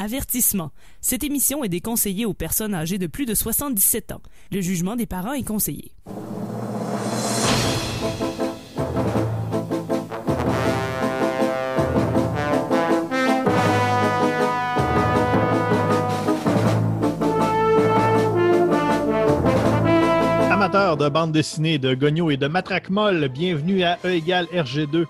Avertissement. Cette émission est déconseillée aux personnes âgées de plus de 77 ans. Le jugement des parents est conseillé. Amateurs de bande dessinée, de gognos et de matraques molles, bienvenue à E égale RG2,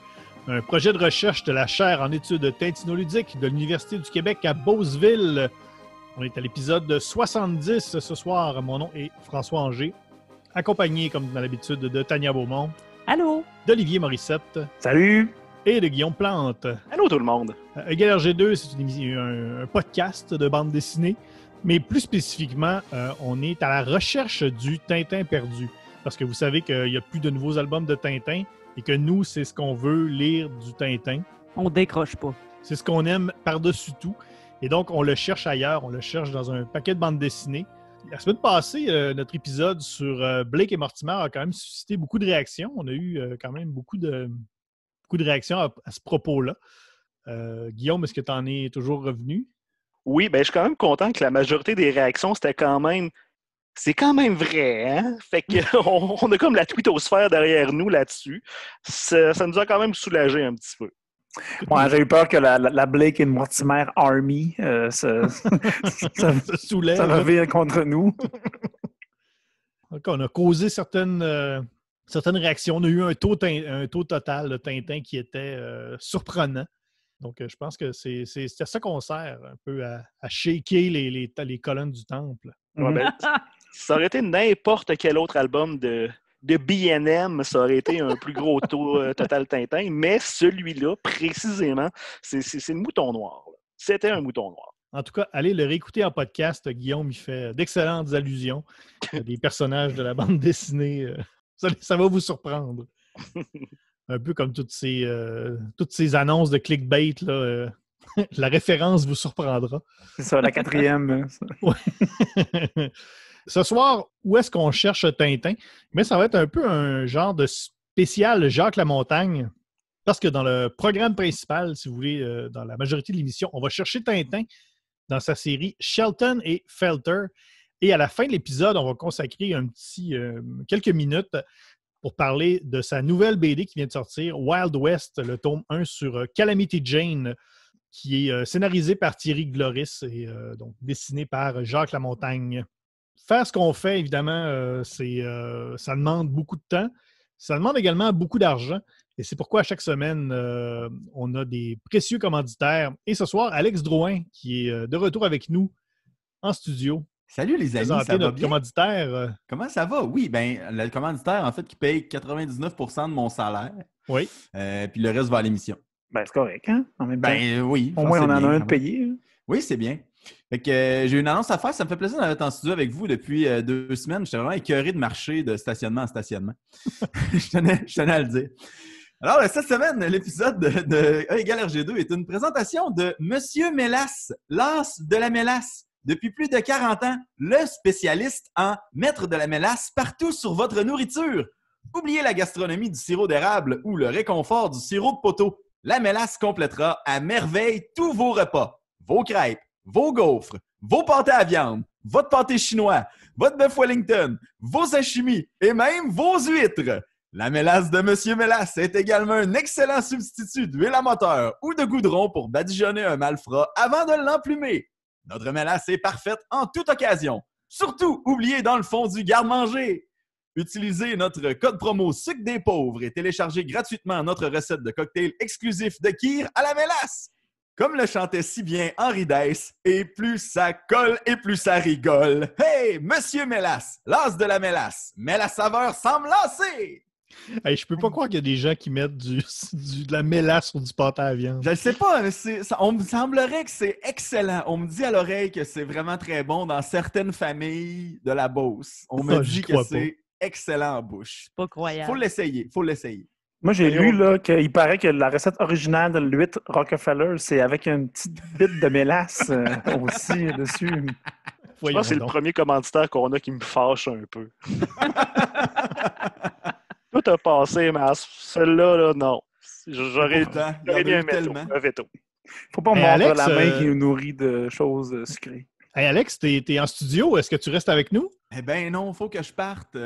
un projet de recherche de la chaire en études tintinoludiques de l'Université du Québec à Beauceville. On est à l'épisode 70 ce soir. Mon nom est François Anger, accompagné, comme dans l'habitude, de Tania Beaumont. Allô? D'Olivier Morissette. Salut! Et de Guillaume Plante. Allô tout le monde! E égale RG2, c'est un podcast de bande dessinée. Mais plus spécifiquement, on est à la recherche du Tintin perdu. Parce que vous savez qu'il n'y a plus de nouveaux albums de Tintin et que nous, c'est ce qu'on veut lire du Tintin. On décroche pas. C'est ce qu'on aime par-dessus tout. Et donc, on le cherche ailleurs. On le cherche dans un paquet de bandes dessinées. La semaine passée, notre épisode sur Blake et Mortimer a quand même suscité beaucoup de réactions. On a eu quand même beaucoup de réactions à ce propos-là. Guillaume, est-ce que tu en es toujours revenu? Oui, ben je suis quand même content que la majorité des réactions, c'est quand même vrai, hein? Fait qu'on a comme la twittosphère derrière nous là-dessus. Ça nous a quand même soulagé un petit peu. Ouais, j'ai eu peur que la Blake et Mortimer Army ça revient contre nous. Donc, on a causé certaines réactions. On a eu un taux total de Tintin qui était surprenant. Donc, je pense que c'est à ça qu'on sert, un peu à shaker les colonnes du temple. Ouais, ben, ça aurait été n'importe quel autre album de B&M, ça aurait été un plus gros taux total Tintin, mais celui-là, précisément, c'est le mouton noir. Là. C'était un mouton noir. En tout cas, allez le réécouter en podcast. Guillaume, il fait d'excellentes allusions à des personnages de la bande dessinée. Ça va vous surprendre. Un peu comme toutes ces annonces de clickbait, là, la référence vous surprendra. C'est ça, la quatrième. Ouais. Ce soir, où est-ce qu'on cherche Tintin? Mais ça va être un peu un genre de spécial Jacques Lamontagne, parce que dans le programme principal, si vous voulez, dans la majorité de l'émission, on va chercher Tintin dans sa série Shelton et Felter. Et à la fin de l'épisode, on va consacrer quelques minutes pour parler de sa nouvelle BD qui vient de sortir, Wild West, le tome 1 sur Calamity Jane, qui est scénarisé par Thierry Gloris et donc dessiné par Jacques Lamontagne. Faire ce qu'on fait, évidemment, ça demande beaucoup de temps. Ça demande également beaucoup d'argent. Et c'est pourquoi, à chaque semaine, on a des précieux commanditaires. Et ce soir, Alex Drouin, qui est de retour avec nous en studio. Salut les amis, ça va notre bien? Commanditaire. Comment ça va? Oui, bien, le commanditaire, en fait, qui paye 99% de mon salaire. Oui. Puis le reste va à l'émission. Ben, c'est correct, hein? En même temps. Ben oui. Au moins, on en a un de payé. Oui, c'est bien. Fait que j'ai une annonce à faire. Ça me fait plaisir d'être en studio avec vous depuis 2 semaines. J'étais vraiment écœuré de marcher de stationnement en stationnement. je tenais à le dire. Alors, cette semaine, l'épisode de E égale RG2 est une présentation de Monsieur Mélasse, l'as de la mélasse. Depuis plus de 40 ans, le spécialiste en mettre de la mélasse partout sur votre nourriture. Oubliez la gastronomie du sirop d'érable ou le réconfort du sirop de poteau. La mélasse complétera à merveille tous vos repas. Vos crêpes, vos gaufres, vos pâtés à viande, votre pâté chinois, votre bœuf Wellington, vos sashimi et même vos huîtres. La mélasse de Monsieur Mélasse est également un excellent substitut d'huile à moteur ou de goudron pour badigeonner un malfrat avant de l'emplumer. Notre mélasse est parfaite en toute occasion. Surtout, oubliez dans le fond du garde-manger. Utilisez notre code promo Sucre des pauvres et téléchargez gratuitement notre recette de cocktail exclusif de Kir à la mélasse. Comme le chantait si bien Henri Dess, et plus ça colle et plus ça rigole. Hey, Monsieur Mélasse, l'as de la mélasse, mais la saveur semble lasser. Hey, je peux pas croire qu'il y a des gens qui mettent de la mélasse sur du pâté à viande. Je ne sais pas, mais on me semblerait que c'est excellent. On me dit à l'oreille que c'est vraiment très bon dans certaines familles de la Beauce. On me dit que c'est excellent en bouche. C'est pas croyable. Faut l'essayer. Moi, j'ai lu là, qu'il paraît que la recette originale de l'huître Rockefeller, c'est avec une petite bite de mélasse aussi dessus. Je pense que c'est le premier commanditaire qu'on a qui me fâche un peu. Tout a passé, mais celle-là, là, non. J'aurais mis un veto. Faut pas Hey, mordre Alex, la main qui nous nourrit de choses sucrées. Hey Alex, t'es en studio. Est-ce que tu restes avec nous? Eh bien non, faut que je parte.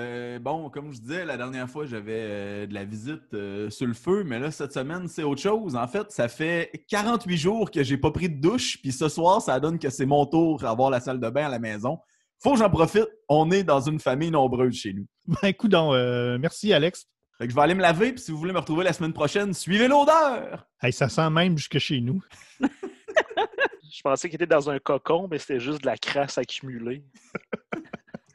Bon, comme je disais, la dernière fois, j'avais de la visite sur le feu, mais là, cette semaine, c'est autre chose. En fait, ça fait 48 jours que j'ai pas pris de douche, puis ce soir, ça donne que c'est mon tour à avoir la salle de bain à la maison. Faut que j'en profite. On est dans une famille nombreuse chez nous. Ben, coudonc, merci Alex. Fait que je vais aller me laver, puis si vous voulez me retrouver la semaine prochaine, suivez l'odeur! Hey, ça sent même jusque chez nous. Je pensais qu'il était dans un cocon, mais c'était juste de la crasse accumulée.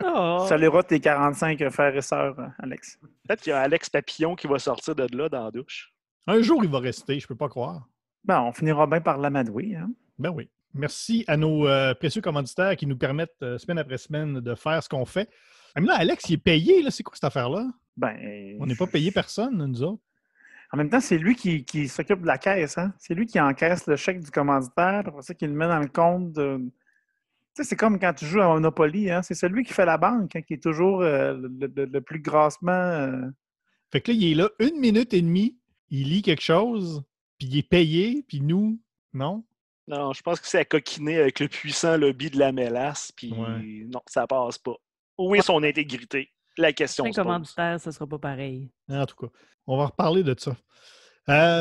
Oh. Saluera tes 45 frères et sœurs, Alex. Peut-être qu'il y a Alex Papillon qui va sortir de là dans la douche. Un jour, il va rester, je peux pas croire. Ben, on finira bien par l'amadouer. Hein? Ben oui. Merci à nos précieux commanditaires qui nous permettent semaine après semaine de faire ce qu'on fait. Ah, mais là, Alex, il est payé, là. C'est quoi cette affaire-là? Ben, On n'est pas payé personne, nous autres. en même temps, c'est lui qui s'occupe de la caisse. Hein? C'est lui qui encaisse le chèque du commanditaire, puis après ça, qu'il le met dans le compte de... Tu sais, c'est comme quand tu joues à Monopoly. Hein? C'est celui qui fait la banque, hein, qui est toujours le plus grassement... Fait que là, il est là 1 minute et demie, il lit quelque chose, puis il est payé, puis nous, non? Non, je pense que c'est à coquiner avec le puissant lobby de la mélasse, puis Ouais. non, ça passe pas. Où est son intégrité? La question Un se pose. commanditaire, ce sera pas pareil. En tout cas, on va reparler de ça.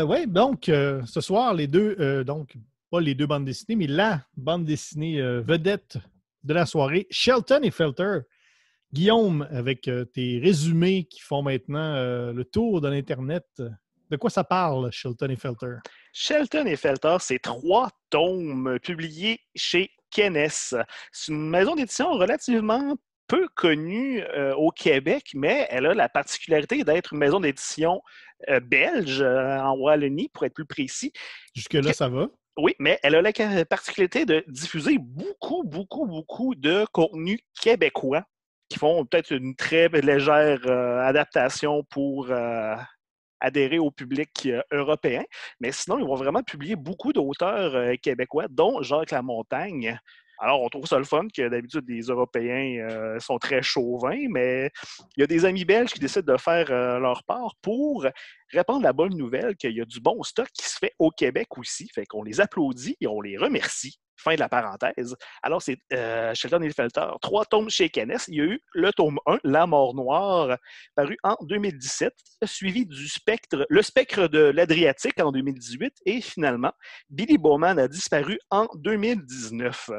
Oui, donc, ce soir, les deux, donc, pas les deux bandes dessinées, mais la bande dessinée vedette de la soirée, Shelton et Felter. Guillaume, avec tes résumés qui font maintenant le tour de l'Internet, de quoi ça parle, Shelton et Felter? Shelton et Felter, c'est 3 tomes publiés chez Kennes. C'est une maison d'édition relativement peu connue au Québec, mais elle a la particularité d'être une maison d'édition belge, en Wallonie, pour être plus précis. Jusque-là, ça va? Oui, mais elle a la particularité de diffuser beaucoup de contenu québécois qui font peut-être une très légère adaptation pour adhérer au public européen. Mais sinon, ils vont vraiment publier beaucoup d'auteurs québécois, dont Jacques Lamontagne. Alors, on trouve ça le fun que d'habitude, les Européens sont très chauvins, mais il y a des amis belges qui décident de faire leur part pour répandre la bonne nouvelle qu'il y a du bon stock qui se fait au Québec aussi. Fait qu'on les applaudit et on les remercie. Fin de la parenthèse. Alors, c'est Shelton et Felter, 3 tomes chez Kennes. Il y a eu le tome 1, La mort noire, paru en 2017, suivi du Le spectre de l'Adriatique en 2018, et finalement, Billy Bowman a disparu en 2019.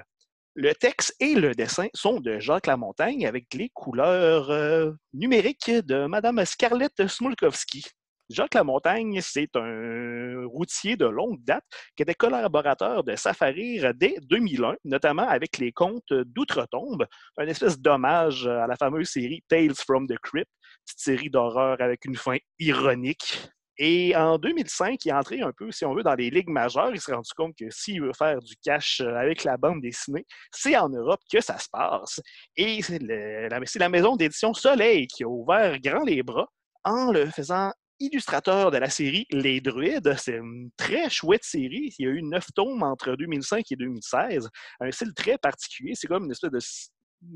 Le texte et le dessin sont de Jacques Lamontagne avec les couleurs numériques de Mme Scarlett Smolkowski. Jacques Lamontagne, c'est un routier de longue date qui était collaborateur de Safarir dès 2001, notamment avec les contes d'Outre-Tombe, une espèce d'hommage à la fameuse série Tales from the Crypt, petite série d'horreur avec une fin ironique. Et en 2005, il est entré un peu, si on veut, dans les ligues majeures. Il s'est rendu compte que s'il veut faire du cash avec la bande dessinée, c'est en Europe que ça se passe. Et c'est la maison d'édition Soleil qui a ouvert grand les bras en le faisant illustrateur de la série Les Druides. C'est une très chouette série. Il y a eu 9 tomes entre 2005 et 2016. Un style très particulier. C'est comme une espèce de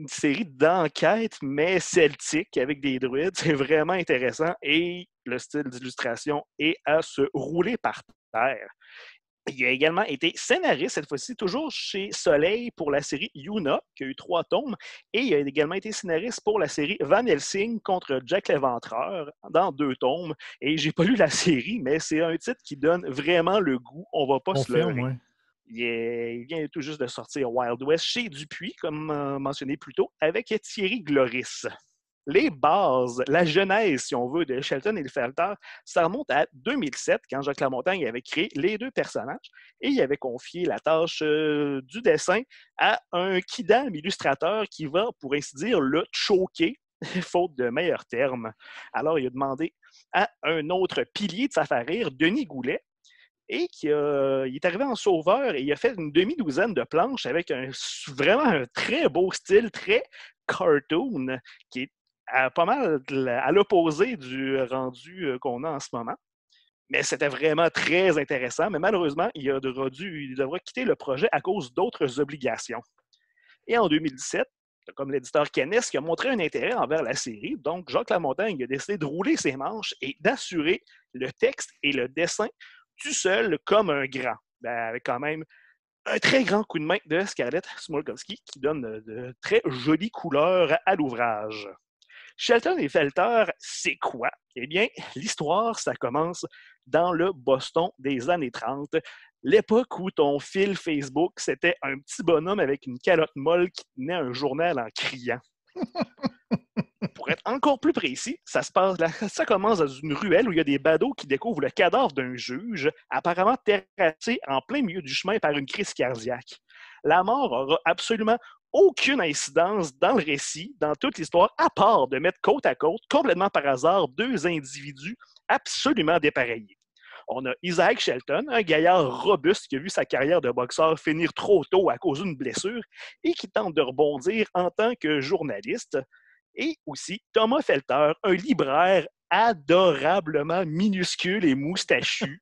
série d'enquête, mais celtique, avec des druides. C'est vraiment intéressant et le style d'illustration est à se rouler par terre. Il a également été scénariste, cette fois-ci, toujours chez Soleil pour la série Yuna, qui a eu 3 tomes, et il a également été scénariste pour la série Van Helsing contre Jack l'Éventreur, dans 2 tomes. Et j'ai pas lu la série, mais c'est un titre qui donne vraiment le goût. On va pas se leurrer. Ouais. Il vient tout juste de sortir Wild West chez Dupuis, comme mentionné plus tôt, avec Thierry Gloris. Les bases, la genèse, si on veut, de Shelton et Felter, ça remonte à 2007, quand Jacques Lamontagne avait créé les 2 personnages et il avait confié la tâche du dessin à un kidam illustrateur qui va, pour ainsi dire, le choquer, faute de meilleurs termes. Alors, il a demandé à un autre pilier de Safarir, Denis Goulet, et il est arrivé en sauveur et il a fait une demi-douzaine de planches avec vraiment un très beau style, très cartoon, qui est pas mal à l'opposé du rendu qu'on a en ce moment. Mais c'était vraiment très intéressant. Mais malheureusement, il devra quitter le projet à cause d'autres obligations. Et en 2017, comme l'éditeur Kennes qui a montré un intérêt envers la série, donc Jacques Lamontagne a décidé de rouler ses manches et d'assurer le texte et le dessin tout seul comme un grand. avec quand même un très grand coup de main de Scarlett Smolkowski qui donne de très jolies couleurs à l'ouvrage. Shelton et Felter, c'est quoi? Eh bien, l'histoire, ça commence dans le Boston des années 30, l'époque où ton fil Facebook, c'était un petit bonhomme avec une calotte molle qui tenait un journal en criant. Pour être encore plus précis, ça commence dans une ruelle où il y a des badauds qui découvrent le cadavre d'un juge, apparemment terrassé en plein milieu du chemin par une crise cardiaque. La mort aura absolument aucune incidence dans le récit, dans toute l'histoire, à part de mettre côte à côte, complètement par hasard, deux individus absolument dépareillés. On a Isaac Shelton, un gaillard robuste qui a vu sa carrière de boxeur finir trop tôt à cause d'une blessure et qui tente de rebondir en tant que journaliste. Et aussi Thomas Felter, un libraire adorablement minuscule et moustachu,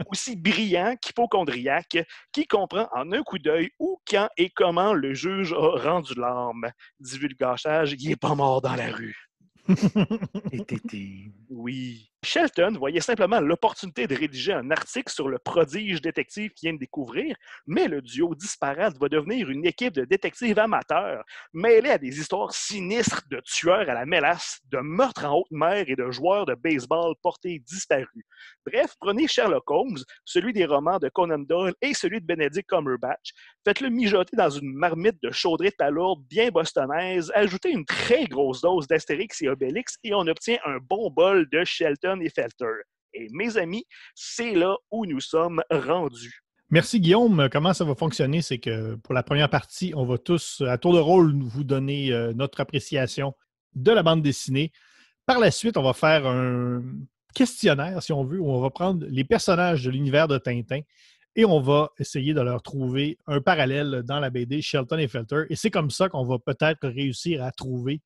aussi brillant qu'hypocondriaque, qui comprend en un coup d'œil où, quand et comment le juge a rendu l'âme. Divulgachage, il n'est pas mort dans la rue. Oui. Shelton voyait simplement l'opportunité de rédiger un article sur le prodige détective qu'il vient de découvrir, mais le duo disparate va devenir une équipe de détectives amateurs, mêlés à des histoires sinistres de tueurs à la mélasse, de meurtres en haute mer et de joueurs de baseball portés disparus. Bref, prenez Sherlock Holmes, celui des romans de Conan Doyle et celui de Benedict Cumberbatch, faites-le mijoter dans une marmite de chaudrée palourde bien bostonnaise, ajoutez une très grosse dose d'Astérix et Obélix et on obtient un bon bol de Shelton et Felter. Et mes amis, c'est là où nous sommes rendus. Merci Guillaume. Comment ça va fonctionner? C'est que pour la première partie, on va tous, à tour de rôle, vous donner notre appréciation de la bande dessinée. Par la suite, on va faire un questionnaire, si on veut, où on va prendre les personnages de l'univers de Tintin et on va essayer de leur trouver un parallèle dans la BD Shelton et Felter. Et c'est comme ça qu'on va peut-être réussir à trouver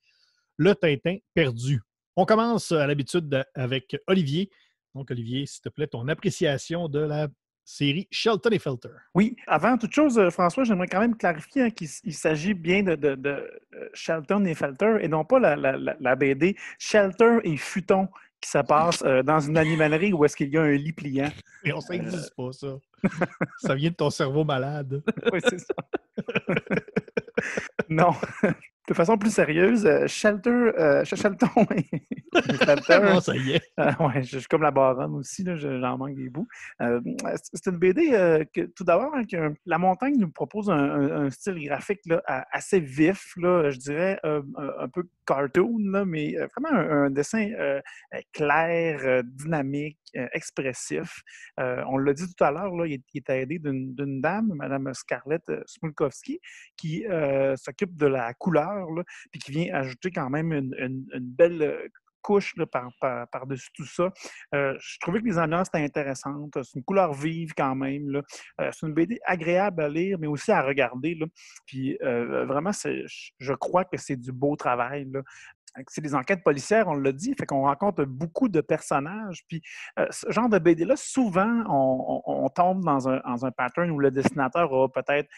le Tintin perdu. On commence à l'habitude avec Olivier. Donc, Olivier, s'il te plaît, ton appréciation de la série Shelton et Felter. Oui, avant toute chose, François, j'aimerais quand même clarifier qu'il s'agit bien de Shelton et Felter et non pas la BD Shelter et Futon qui se passe dans une animalerie où est-ce qu'il y a un lit pliant. Et on ne n'existe pas, ça. Ça vient de ton cerveau malade. Oui, c'est ça. Non. De façon plus sérieuse, Shelton et Felter. Non, ça y est. Ouais, je suis comme la baronne aussi, là, j'en manque des bouts. C'est une BD que, tout d'abord, hein, que La Montagne nous propose un style graphique là, assez vif, là, je dirais un peu cartoon, là, mais vraiment un dessin clair, dynamique, expressif. On l'a dit tout à l'heure, là, il est aidé d'une dame, Mme Scarlett Smolkowski, qui s'occupe de la couleur, là, puis qui vient ajouter quand même une belle couche là, par-dessus tout ça. Je trouvais que les ambiances étaient intéressantes. C'est une couleur vive quand même. Là. C'est une BD agréable à lire, mais aussi à regarder. Là. Puis vraiment, je crois que c'est du beau travail. Là. C'est des enquêtes policières, on l'a dit, fait qu'on rencontre beaucoup de personnages. Puis ce genre de BD-là, souvent, on tombe dans un pattern où le dessinateur a peut-être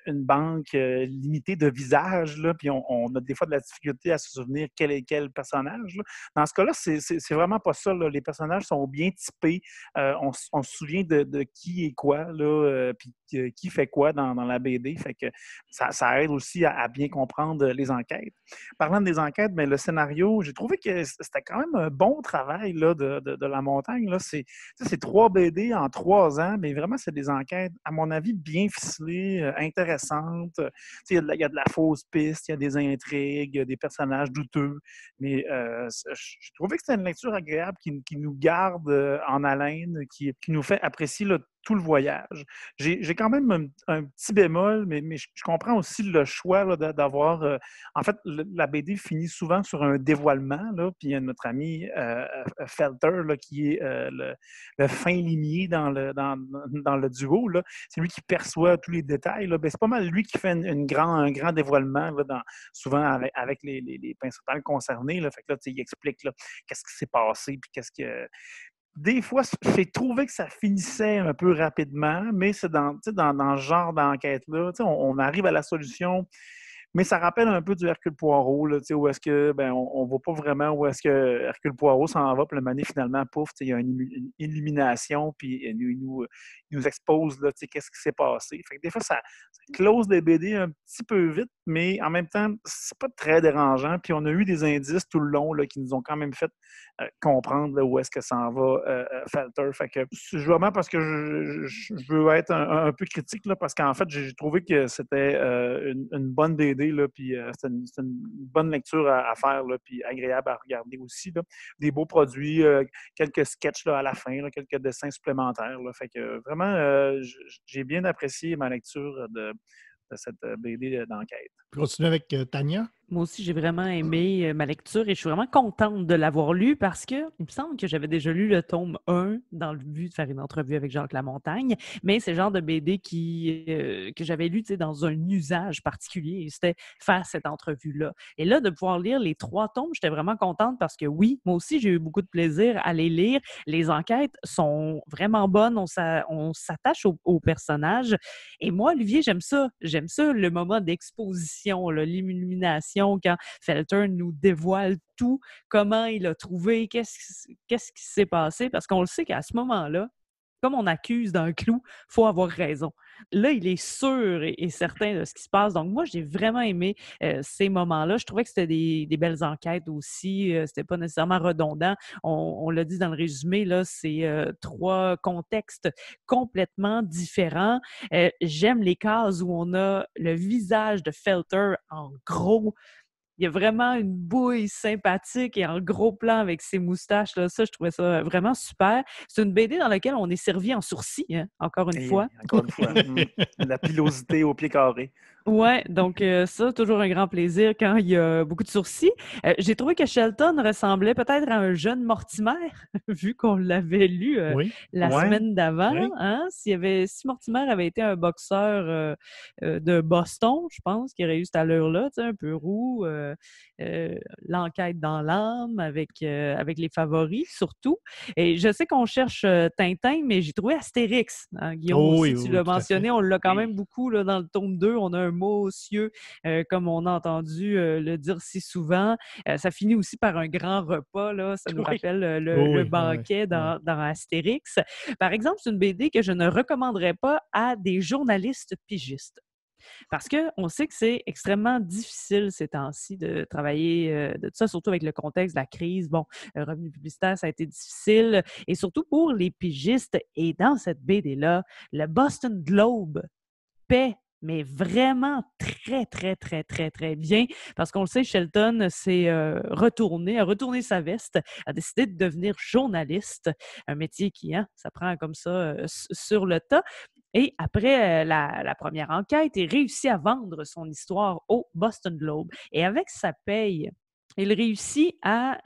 une banque limitée de visages, là, puis on a des fois de la difficulté à se souvenir quel est quel personnage. Là. Dans ce cas-là, c'est vraiment pas ça. Là. Les personnages sont bien typés. On se souvient de qui est quoi, là, puis qui fait quoi dans la BD. Fait que ça aide aussi à bien comprendre les enquêtes. Parlant des enquêtes, mais le scénario, j'ai trouvé que c'était quand même un bon travail là, de La Montagne. Là. C'est 3 BD en 3 ans, mais vraiment, c'est des enquêtes, à mon avis, bien ficelées, intéressantes. Il y a de la fausse piste, il y a des intrigues, il y a des personnages douteux, mais je trouvais que c'était une lecture agréable qui nous garde en haleine, qui nous fait apprécier là, tout le voyage. J'ai quand même un petit bémol, mais je comprends aussi le choix là, d'avoir... en fait, la BD finit souvent sur un dévoilement, là, puis il y a notre ami Felter, là, qui est le fin limier dans le duo. Là. C'est lui qui perçoit tous les détails. Là. Ben, c'est pas mal lui qui fait un grand dévoilement, là, souvent avec les principales concernés. Là. Fait que là, il explique là, qu'est-ce qui s'est passé, puis qu'est-ce que... Des fois, j'ai trouvé que ça finissait un peu rapidement, mais c'est dans ce genre d'enquête-là. On arrive à la solution, Mais ça rappelle un peu du Hercule Poirot, là, où est-ce que on ne voit pas vraiment où est-ce que Hercule Poirot s'en va, puis le mané, finalement, pouf, il y a une illumination, puis il nous expose là, qu'est-ce qui s'est passé. Fait que des fois, ça close les BD un petit peu vite, mais en même temps, c'est pas très dérangeant. Puis on a eu des indices tout le long là, qui nous ont quand même fait comprendre là, où est-ce que s'en va Felter. Fait que c'est vraiment parce que je veux être un peu critique, là, parce qu'en fait, j'ai trouvé que c'était une bonne BD, là, puis c'était une bonne lecture à faire, là, puis agréable à regarder aussi. Là. Des beaux produits, quelques sketchs là, à la fin, là, quelques dessins supplémentaires. Là. Fait que vraiment, j'ai bien apprécié ma lecture de cette BD d'enquête. Continuer avec Tania. Moi aussi, j'ai vraiment aimé ma lecture et je suis vraiment contente de l'avoir lu parce que il me semble que j'avais déjà lu le tome 1 dans le but de faire une entrevue avec Jacques Lamontagne, mais c'est le genre de BD que j'avais lu dans un usage particulier et c'était faire cette entrevue-là. Et là, de pouvoir lire les 3 tomes, j'étais vraiment contente parce que oui, moi aussi, j'ai eu beaucoup de plaisir à les lire. Les enquêtes sont vraiment bonnes, on s'attache aux personnages. Et moi, Olivier, j'aime ça, le moment d'exposition, là, l'illumination, quand Felter nous dévoile tout, comment il a trouvé, qu'est-ce qui s'est passé, parce qu'on le sait qu'à ce moment-là, comme on accuse d'un clou, il faut avoir raison. Là, il est sûr et certain de ce qui se passe. Donc, moi, j'ai vraiment aimé ces moments-là. Je trouvais que c'était des belles enquêtes aussi. C'était pas nécessairement redondant. On l'a dit dans le résumé, là, c'est 3 contextes complètement différents. J'aime les cases où on a le visage de Felter en gros. Il y a vraiment une bouille sympathique et en gros plan avec ses moustaches. Là. Ça, je trouvais ça vraiment super. C'est une BD dans laquelle on est servi en sourcil, hein, encore une fois. Encore une fois. La pilosité au pied carré. Ouais, donc ça, toujours un grand plaisir quand il y a beaucoup de sourcils. J'ai trouvé que Shelton ressemblait peut-être à un jeune Mortimer, vu qu'on l'avait lu la semaine d'avant. Oui. Hein? Si Mortimer avait été un boxeur de Boston, je pense qu'il aurait eu cette allure-là, un peu roux, l'enquête dans l'âme avec les favoris, surtout. Et je sais qu'on cherche Tintin, mais j'ai trouvé Astérix. Hein, Guillaume, aussi, tu l'as mentionné, on l'a quand même beaucoup là, dans le tome 2. On a un mot ocieux, comme on a entendu le dire si souvent. Ça finit aussi par un grand repas. Là. Ça nous rappelle le banquet dans Astérix. Par exemple, c'est une BD que je ne recommanderais pas à des journalistes pigistes. Parce qu'on sait que c'est extrêmement difficile ces temps-ci de travailler de tout ça, surtout avec le contexte de la crise. Bon, le revenu publicitaire, ça a été difficile. Et surtout pour les pigistes. Et dans cette BD-là, le Boston Globe paie mais vraiment très, très, très, très, très bien. Parce qu'on le sait, Shelton s'est a retourné sa veste, a décidé de devenir journaliste, un métier qui, hein, ça prend comme ça sur le tas. Et après la première enquête, il réussit à vendre son histoire au Boston Globe. Et avec sa paye, il réussit à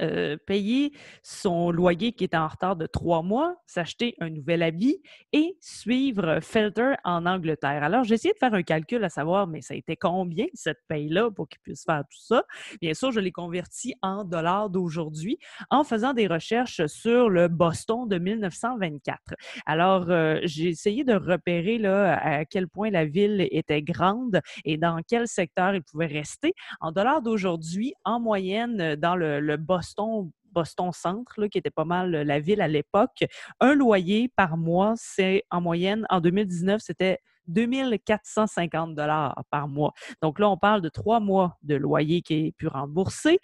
payer son loyer qui était en retard de 3 mois, s'acheter un nouvel habit et suivre Felter en Angleterre. Alors, j'ai essayé de faire un calcul à savoir, mais ça a été combien cette paye-là pour qu'il puisse faire tout ça? Bien sûr, je l'ai converti en dollars d'aujourd'hui en faisant des recherches sur le Boston de 1924. Alors, j'ai essayé de repérer là, à quel point la ville était grande et dans quel secteur il pouvait rester. En dollars d'aujourd'hui, en moyenne, dans le Boston Centre, là, qui était pas mal la ville à l'époque, un loyer par mois, c'est en moyenne, en 2019, c'était 2450 $ par mois. Donc là, on parle de 3 mois de loyer qui est pu rembourser.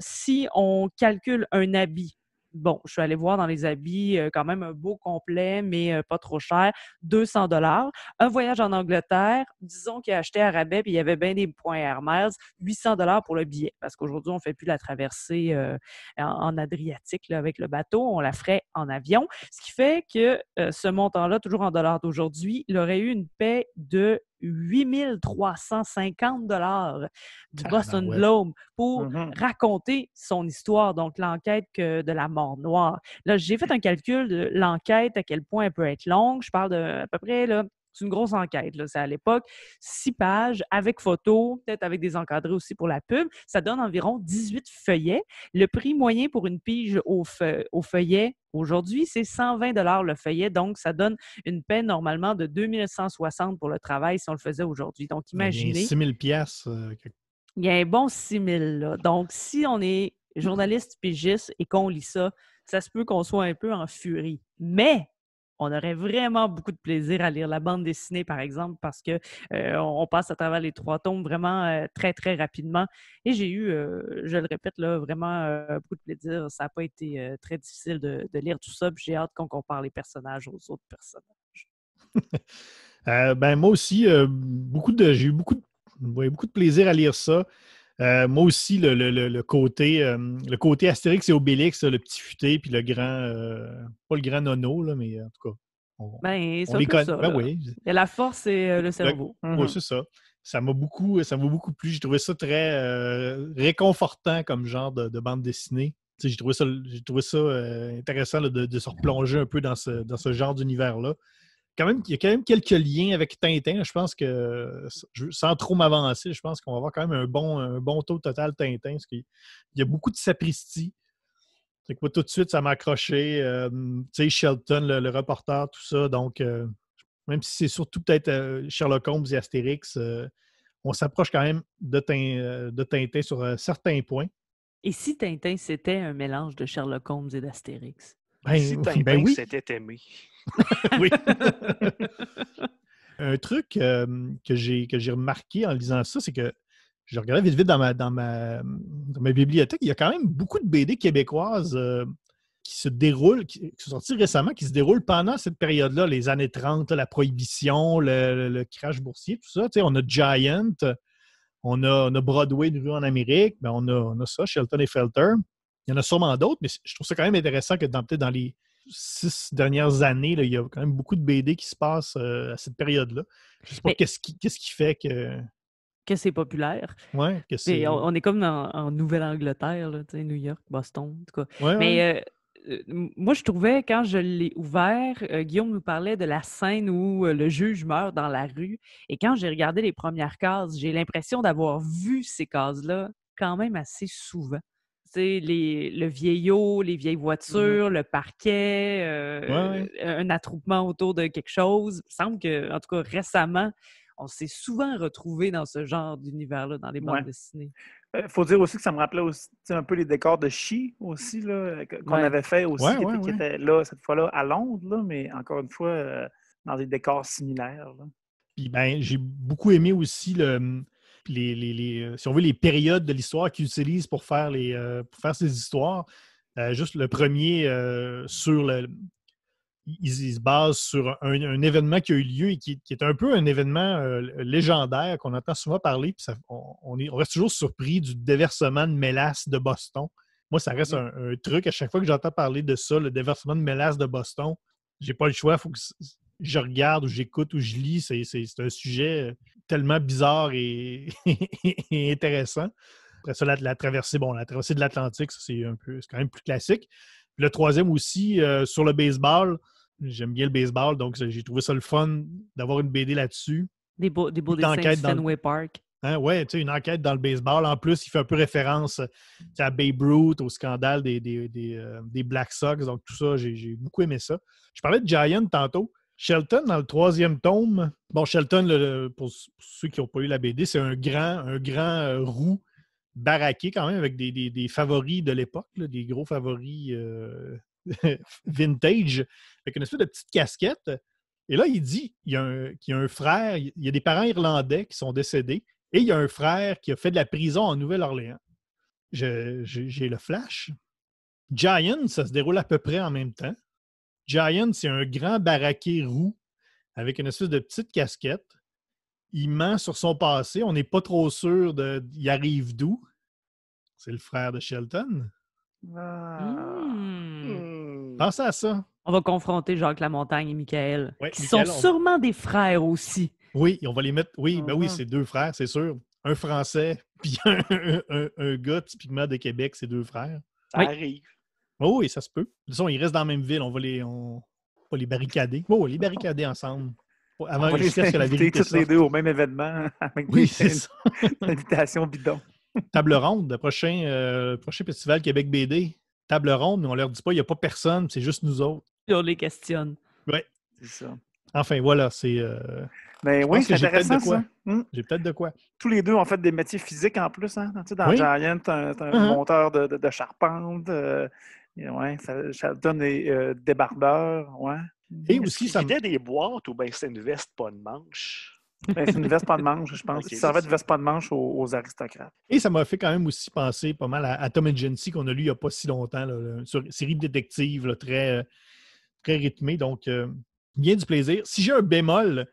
Si on calcule un habit, bon, je suis allée voir dans les habits, quand même un beau complet, mais pas trop cher, 200 $. Un voyage en Angleterre, disons qu'il a acheté à rabais puis il y avait bien des points Air Miles, 800 $ pour le billet. Parce qu'aujourd'hui, on ne fait plus la traversée en Adriatique là, avec le bateau, on la ferait en avion. Ce qui fait que ce montant-là, toujours en dollars d'aujourd'hui, il aurait eu une paie de 8 350 $ du Boston Globe pour raconter son histoire, donc l'enquête de la mort noire. Là, j'ai fait un calcul de l'enquête, à quel point elle peut être longue. Je parle de à peu près là, C'est une grosse enquête, là. C'est à l'époque 6 pages avec photos, peut-être avec des encadrés aussi pour la pub. Ça donne environ 18 feuillets. Le prix moyen pour une pige au feuillet aujourd'hui, c'est 120 $ le feuillet. Donc, ça donne une paie normalement de 2160 pour le travail si on le faisait aujourd'hui. Donc, Il y a imaginez. 6 000 piastres. Il y a un bon 6 000 là. Donc, si on est journaliste pigiste et qu'on lit ça, ça se peut qu'on soit un peu en furie. Mais on aurait vraiment beaucoup de plaisir à lire la bande dessinée, par exemple, parce que on passe à travers les 3 tomes vraiment très, très rapidement. Et j'ai eu, je le répète, là, vraiment beaucoup de plaisir. Ça n'a pas été très difficile de lire tout ça. Puis j'ai hâte qu'on compare les personnages aux autres personnages. Moi aussi, j'ai eu beaucoup de plaisir à lire ça. Moi aussi, le côté Astérix et Obélix, le petit futé, puis le grand, pas le grand nono, là, mais en tout cas, on C'est un les peu connaît. ça. Ben Là. oui. Il y a la force et le cerveau. Oui, c'est ça. Ça m'a beaucoup plu. J'ai trouvé ça très réconfortant comme genre de bande dessinée. Tu sais, j'ai trouvé ça intéressant là, de se replonger un peu dans ce genre d'univers-là. Il y a quand même quelques liens avec Tintin. Là. Je pense que, sans trop m'avancer, je pense qu'on va avoir quand même un bon taux total Tintin. Parce qu'il y a beaucoup de sapristi. C'est que moi, tout de suite, ça m'a accroché. Tu sais, Shelton, le reporter, tout ça. Donc, même si c'est surtout peut-être Sherlock Holmes et Astérix, on s'approche quand même de Tintin sur certains points. Et si Tintin, c'était un mélange de Sherlock Holmes et d'Astérix? Si Tintin oui. s'était aimé. Oui. Un truc que j'ai remarqué en lisant ça, c'est que je regardais vite dans ma bibliothèque, il y a quand même beaucoup de BD québécoises qui se déroulent, qui sont sorties récemment, qui se déroulent pendant cette période-là, les années 30, la prohibition, le crash boursier, tout ça. Tu sais, on a Giant, on a Broadway, une rue en Amérique, ben on a ça, Shelton et Felter. Il y en a sûrement d'autres, mais je trouve ça quand même intéressant que peut-être dans les 6 dernières années, là, il y a quand même beaucoup de BD qui se passent à cette période-là. Je ne sais pas qu'est-ce qui fait que c'est populaire. Ouais, que c'est... On est comme en Nouvelle-Angleterre, là, New York, Boston, en tout cas. Ouais, mais moi, je trouvais, quand je l'ai ouvert, Guillaume nous parlait de la scène où le juge meurt dans la rue. Et quand j'ai regardé les premières cases, j'ai l'impression d'avoir vu ces cases-là quand même assez souvent. Le vieillot, les vieilles voitures, le parquet, un attroupement autour de quelque chose. Il semble que, en tout cas, récemment, on s'est souvent retrouvé dans ce genre d'univers-là, dans les bandes dessinées. Il faut dire aussi que ça me rappelait aussi un peu les décors de Chi aussi, qu'on avait fait aussi, qui étaient là, cette fois-là, à Londres, là, mais encore une fois, dans des décors similaires. Là. Puis j'ai beaucoup aimé aussi si on veut, les périodes de l'histoire qu'ils utilisent pour faire ces histoires. Juste le premier ils se basent sur un événement qui a eu lieu et qui est un peu un événement légendaire qu'on entend souvent parler. Puis on reste toujours surpris du déversement de mélasse de Boston. Moi, ça reste un truc. À chaque fois que j'entends parler de ça, le déversement de mélasse de Boston, j'ai pas le choix. Il faut que je regarde ou j'écoute ou je lis. C'est un sujet tellement bizarre et intéressant. Après ça, la traversée de l'Atlantique, c'est quand même plus classique. Puis le troisième aussi, sur le baseball. J'aime bien le baseball, donc j'ai trouvé ça le fun d'avoir une BD là-dessus. Des beaux dessins de Fenway Park. Hein, oui, tu sais, une enquête dans le baseball. En plus, il fait un peu référence à Babe Ruth, au scandale des Black Sox. Donc, tout ça, j'ai beaucoup aimé ça. Je parlais de Giant tantôt. Shelton, dans le 3e tome. Bon, Shelton, pour ceux qui n'ont pas eu la BD, c'est un grand roux baraqué quand même avec des favoris de l'époque, des gros favoris vintage, avec une espèce de petite casquette. Et là, il dit qu'il y a un frère, il y a des parents irlandais qui sont décédés, et il y a un frère qui a fait de la prison en Nouvelle-Orléans. J'ai le flash. Giant, ça se déroule à peu près en même temps. Giant, c'est un grand baraqué roux avec une espèce de petite casquette. Il ment sur son passé. On n'est pas trop sûr il arrive d'où. C'est le frère de Shelton. Pensez à ça. On va confronter Jacques Lamontagne et Michael, qui Michael, sont sûrement des frères aussi. Oui, on va les mettre. Oui, ben oui, c'est 2 frères, c'est sûr. Un Français, puis un gars typiquement de Québec, c'est 2 frères. Ça arrive. Oh, oui, ça se peut. De toute façon, ils restent dans la même ville. On va les barricader. Oh, les barricader ensemble. avant On va jusqu'à ce que la inviter vérité tous les sorte. deux au même événement avec Oui, c'est ça. une invitation bidon. Table ronde, le prochain festival Québec BD. Table ronde, mais on leur dit pas, il n'y a pas personne, c'est juste nous autres. Puis on les questionne. Ouais. C'est ça. Enfin, voilà, c'est... Mais je oui, pense que c'est j'ai peut-être de intéressant, quoi. ça. J'ai peut-être de quoi. Tous les deux ont fait des métiers physiques en plus. Hein? Tu sais, dans Oui. Giant, t'as un Uh-huh. monteur de charpente. Ouais, Sheldon est débardeur. Ouais. Et Est-ce aussi, qu'il ça me... vidait des boîtes ou bien c'est une veste pas de manche? Ben, c'est une veste pas de manche, je pense. Ok, Il servait c'est de veste pas de manche aux aristocrates. Et ça m'a fait quand même aussi penser pas mal à Tom and Jency qu'on a lu il n'y a pas si longtemps, là, une série de détectives là, très, très rythmée. Donc, bien du plaisir. Si j'ai un bémol,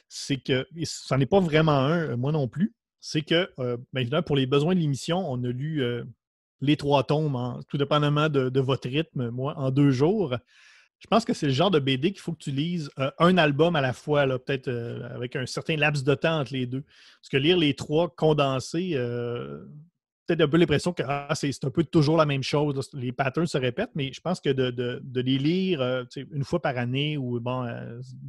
c'est que, et ça n'est pas vraiment un, moi non plus, c'est que, bien évidemment, pour les besoins de l'émission, on a lu les 3 tomes, tout dépendamment de votre rythme, moi, en 2 jours. Je pense que c'est le genre de BD qu'il faut que tu lises un album à la fois, là, peut-être avec un certain laps de temps entre les deux. Parce que lire les 3 condensés, peut-être un peu l'impression que c'est un peu toujours la même chose. Là, les patterns se répètent, mais je pense que de les lire une fois par année ou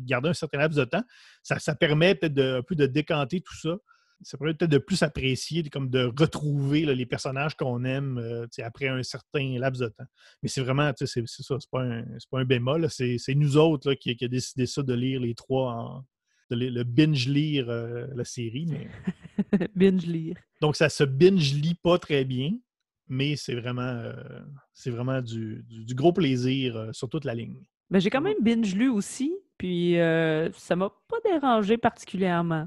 garder un certain laps de temps, ça permet peut-être un peu de décanter tout ça. Ça permet peut-être de plus apprécier, comme de retrouver là, les personnages qu'on aime après un certain laps de temps. Mais c'est vraiment, c'est ça, c'est pas un bémol. Là, c'est nous autres là, qui a décidé ça de lire les 3, le binge-lire la série. Mais... Binge lire. Donc, ça se binge-lit pas très bien, mais c'est vraiment du gros plaisir sur toute la ligne. Mais j'ai quand même binge lu aussi, puis ça m'a pas dérangé particulièrement.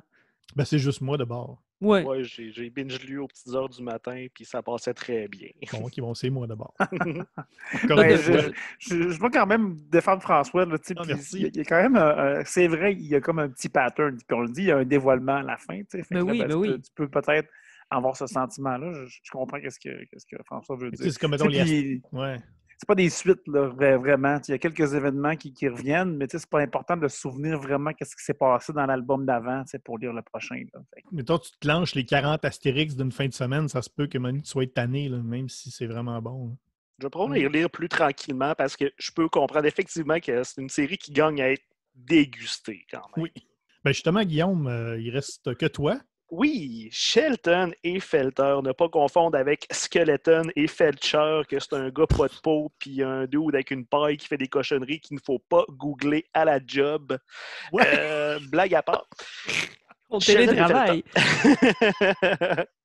Ben, c'est juste moi de bord. Ouais. Ouais, j'ai binge lu aux petites heures du matin, puis ça passait très bien. Bon, OK, bon, c'est moi de bord. Ben, je veux quand même défendre François. Là, merci. il y a quand même, c'est vrai, il y a comme un petit pattern. Puis on le dit, il y a un dévoilement à la fin. Fait que là, tu peux peut-être avoir ce sentiment-là. Je comprends qu'est-ce que François veut dire. C'est comme, mettons, ouais. C'est pas des suites, là, vraiment. Il y a quelques événements qui reviennent, mais c'est pas important de se souvenir vraiment qu'est-ce qui s'est passé dans l'album d'avant pour lire le prochain. Là. Mettons, tu te clenches les 40 Astérix d'une fin de semaine, ça se peut que Manu, tu sois tanné, là, même si c'est vraiment bon. Là. Je vais probablement y lire plus tranquillement parce que je peux comprendre effectivement que c'est une série qui gagne à être dégustée quand même. Oui. Ben justement, Guillaume, il reste que toi. Oui, Shelton et Felter, ne pas confondre avec Skeleton et Felcher, que c'est un gars pas de peau puis un dude avec une paille qui fait des cochonneries qu'il ne faut pas googler à la job. Ouais. Blague à part. Au télétravail.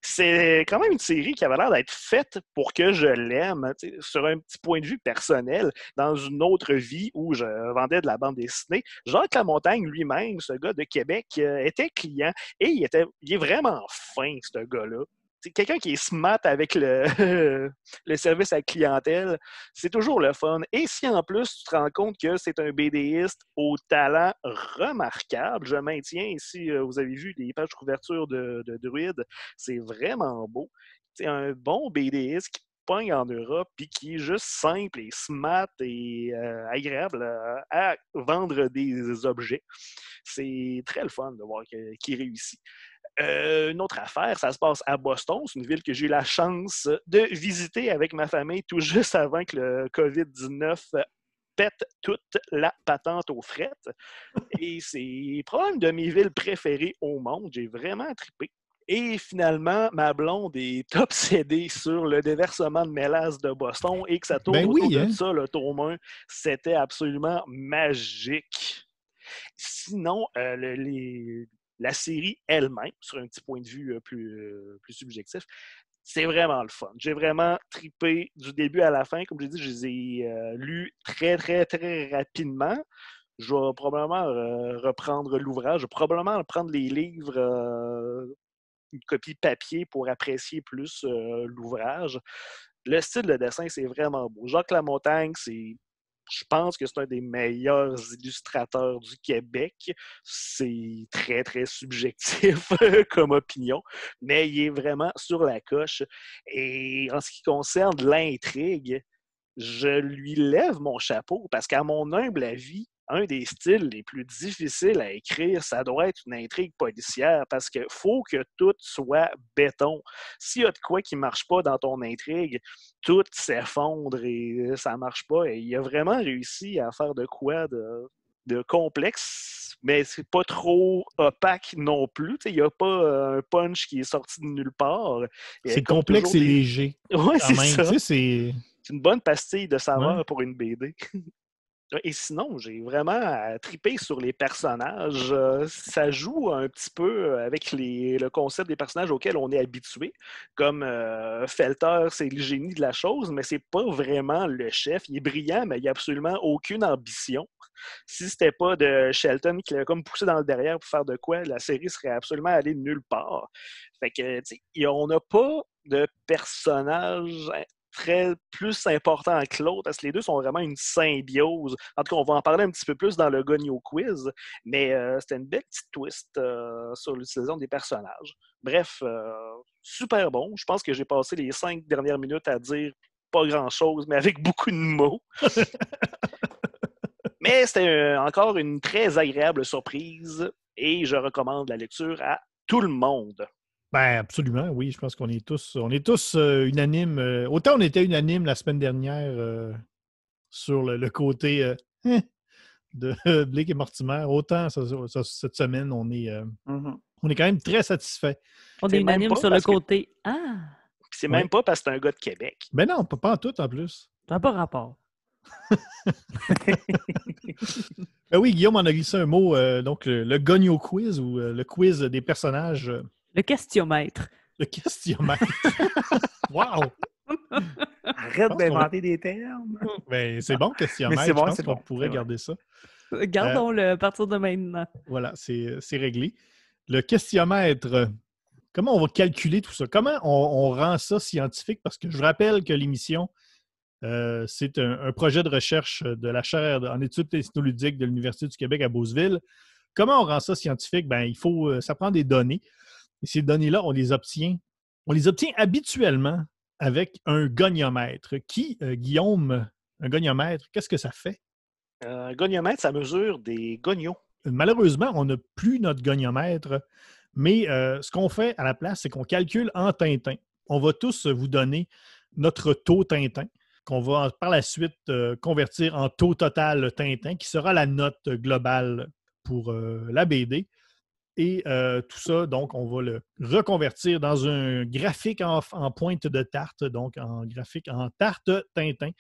C'est quand même une série qui avait l'air d'être faite pour que je l'aime. Sur un petit point de vue personnel, dans une autre vie où je vendais de la bande dessinée, Jacques Lamontagne lui-même, ce gars de Québec, était client et il est vraiment fin, ce gars-là. C'est quelqu'un qui est smart avec le service à la clientèle, c'est toujours le fun. Et si en plus tu te rends compte que c'est un BDiste au talent remarquable, je maintiens ici, vous avez vu les pages de couverture de Druide, c'est vraiment beau. C'est un bon BDiste qui pogne en Europe puis qui est juste simple et smart et agréable à vendre des objets. C'est très le fun de voir qu'il réussit. Une autre affaire, ça se passe à Boston. C'est une ville que j'ai eu la chance de visiter avec ma famille tout juste avant que le COVID-19 pète toute la patente aux frettes. Et c'est probablement une de mes villes préférées au monde. J'ai vraiment trippé. Et finalement, ma blonde est obsédée sur le déversement de mélasse de Boston et que ça tourne autour de ça, le tome 1. C'était absolument magique. Sinon, la série elle-même, sur un petit point de vue plus subjectif, c'est vraiment le fun. J'ai vraiment trippé du début à la fin. Comme j'ai dit, je les ai lus très, très, très rapidement. Je vais probablement reprendre l'ouvrage. Je vais probablement prendre les livres, une copie papier pour apprécier plus l'ouvrage. Le style de dessin, c'est vraiment beau. Jacques Lamontagne, je pense que c'est un des meilleurs illustrateurs du Québec. C'est très, très subjectif comme opinion, mais il est vraiment sur la coche. Et en ce qui concerne l'intrigue, je lui lève mon chapeau parce qu'à mon humble avis, un des styles les plus difficiles à écrire, ça doit être une intrigue policière parce qu'il faut que tout soit béton. S'il y a de quoi qui ne marche pas dans ton intrigue, tout s'effondre et ça ne marche pas. Et il a vraiment réussi à faire de quoi de complexe, mais c'est pas trop opaque non plus. Il n'y a pas un punch qui est sorti de nulle part. C'est Comme complexe toujours, et léger. Ouais, Quand c'est même. ça. Tu sais, c'est... C'est une bonne pastille de saveur Ouais. pour une BD. Et sinon, j'ai vraiment trippé sur les personnages. Ça joue un petit peu avec le concept des personnages auxquels on est habitué. Comme Felter, c'est le génie de la chose, mais c'est pas vraiment le chef. Il est brillant, mais il n'a absolument aucune ambition. Si c'était pas de Shelton qui l'avait comme poussé dans le derrière pour faire de quoi, la série serait absolument allée nulle part. Fait que, tu sais, on n'a pas de personnage plus important que l'autre, parce que les deux sont vraiment une symbiose. En tout cas, on va en parler un petit peu plus dans le Gogno Quiz, mais c'était une belle petite twist sur l'utilisation des personnages. Bref, super bon. Je pense que j'ai passé les 5 dernières minutes à dire pas grand-chose, mais avec beaucoup de mots. Mais c'était encore une très agréable surprise et je recommande la lecture à tout le monde. Ben, absolument, oui. Je pense qu'on est tous unanimes. Autant on était unanimes la semaine dernière sur le côté de Blake et Mortimer, autant cette semaine, on est quand même très satisfait. On C'est est même unanime pas sur le parce que- côté. Ah, C'est Ouais. même pas parce que c'est un gars de Québec. Ben non, pas en tout en plus. ça n'a pas rapport. Ben oui, Guillaume en a glissé un mot, donc le Gogno Quiz ou le quiz des personnages, Le questionnaire. le questionnaire. Wow! Arrête pense d'inventer des termes. Ben, c'est bon, questionnaire. Mais c'est bon, Je pense c'est qu'on bon, pourrait c'est vrai. garder ça. Gardons-le à partir de maintenant. Voilà, c'est réglé. Le questionnaire, comment on va calculer tout ça? Comment on rend ça scientifique? Parce que je vous rappelle que l'émission, c'est un projet de recherche de la chaire en études technoludiques de l'Université du Québec à Beauceville. Comment on rend ça scientifique? Ben, ça prend des données. Et ces données-là, on les obtient habituellement avec un goniomètre. Guillaume, un goniomètre, qu'est-ce que ça fait? Un goniomètre, ça mesure des gonios. Malheureusement, on n'a plus notre goniomètre, mais ce qu'on fait à la place, c'est qu'on calcule en Tintin. On va tous vous donner notre taux Tintin, qu'on va par la suite convertir en taux total Tintin, qui sera la note globale pour la BD. Et tout ça, donc, on va le reconvertir dans un graphique en pointe de tarte, donc en graphique en tarte Tintin,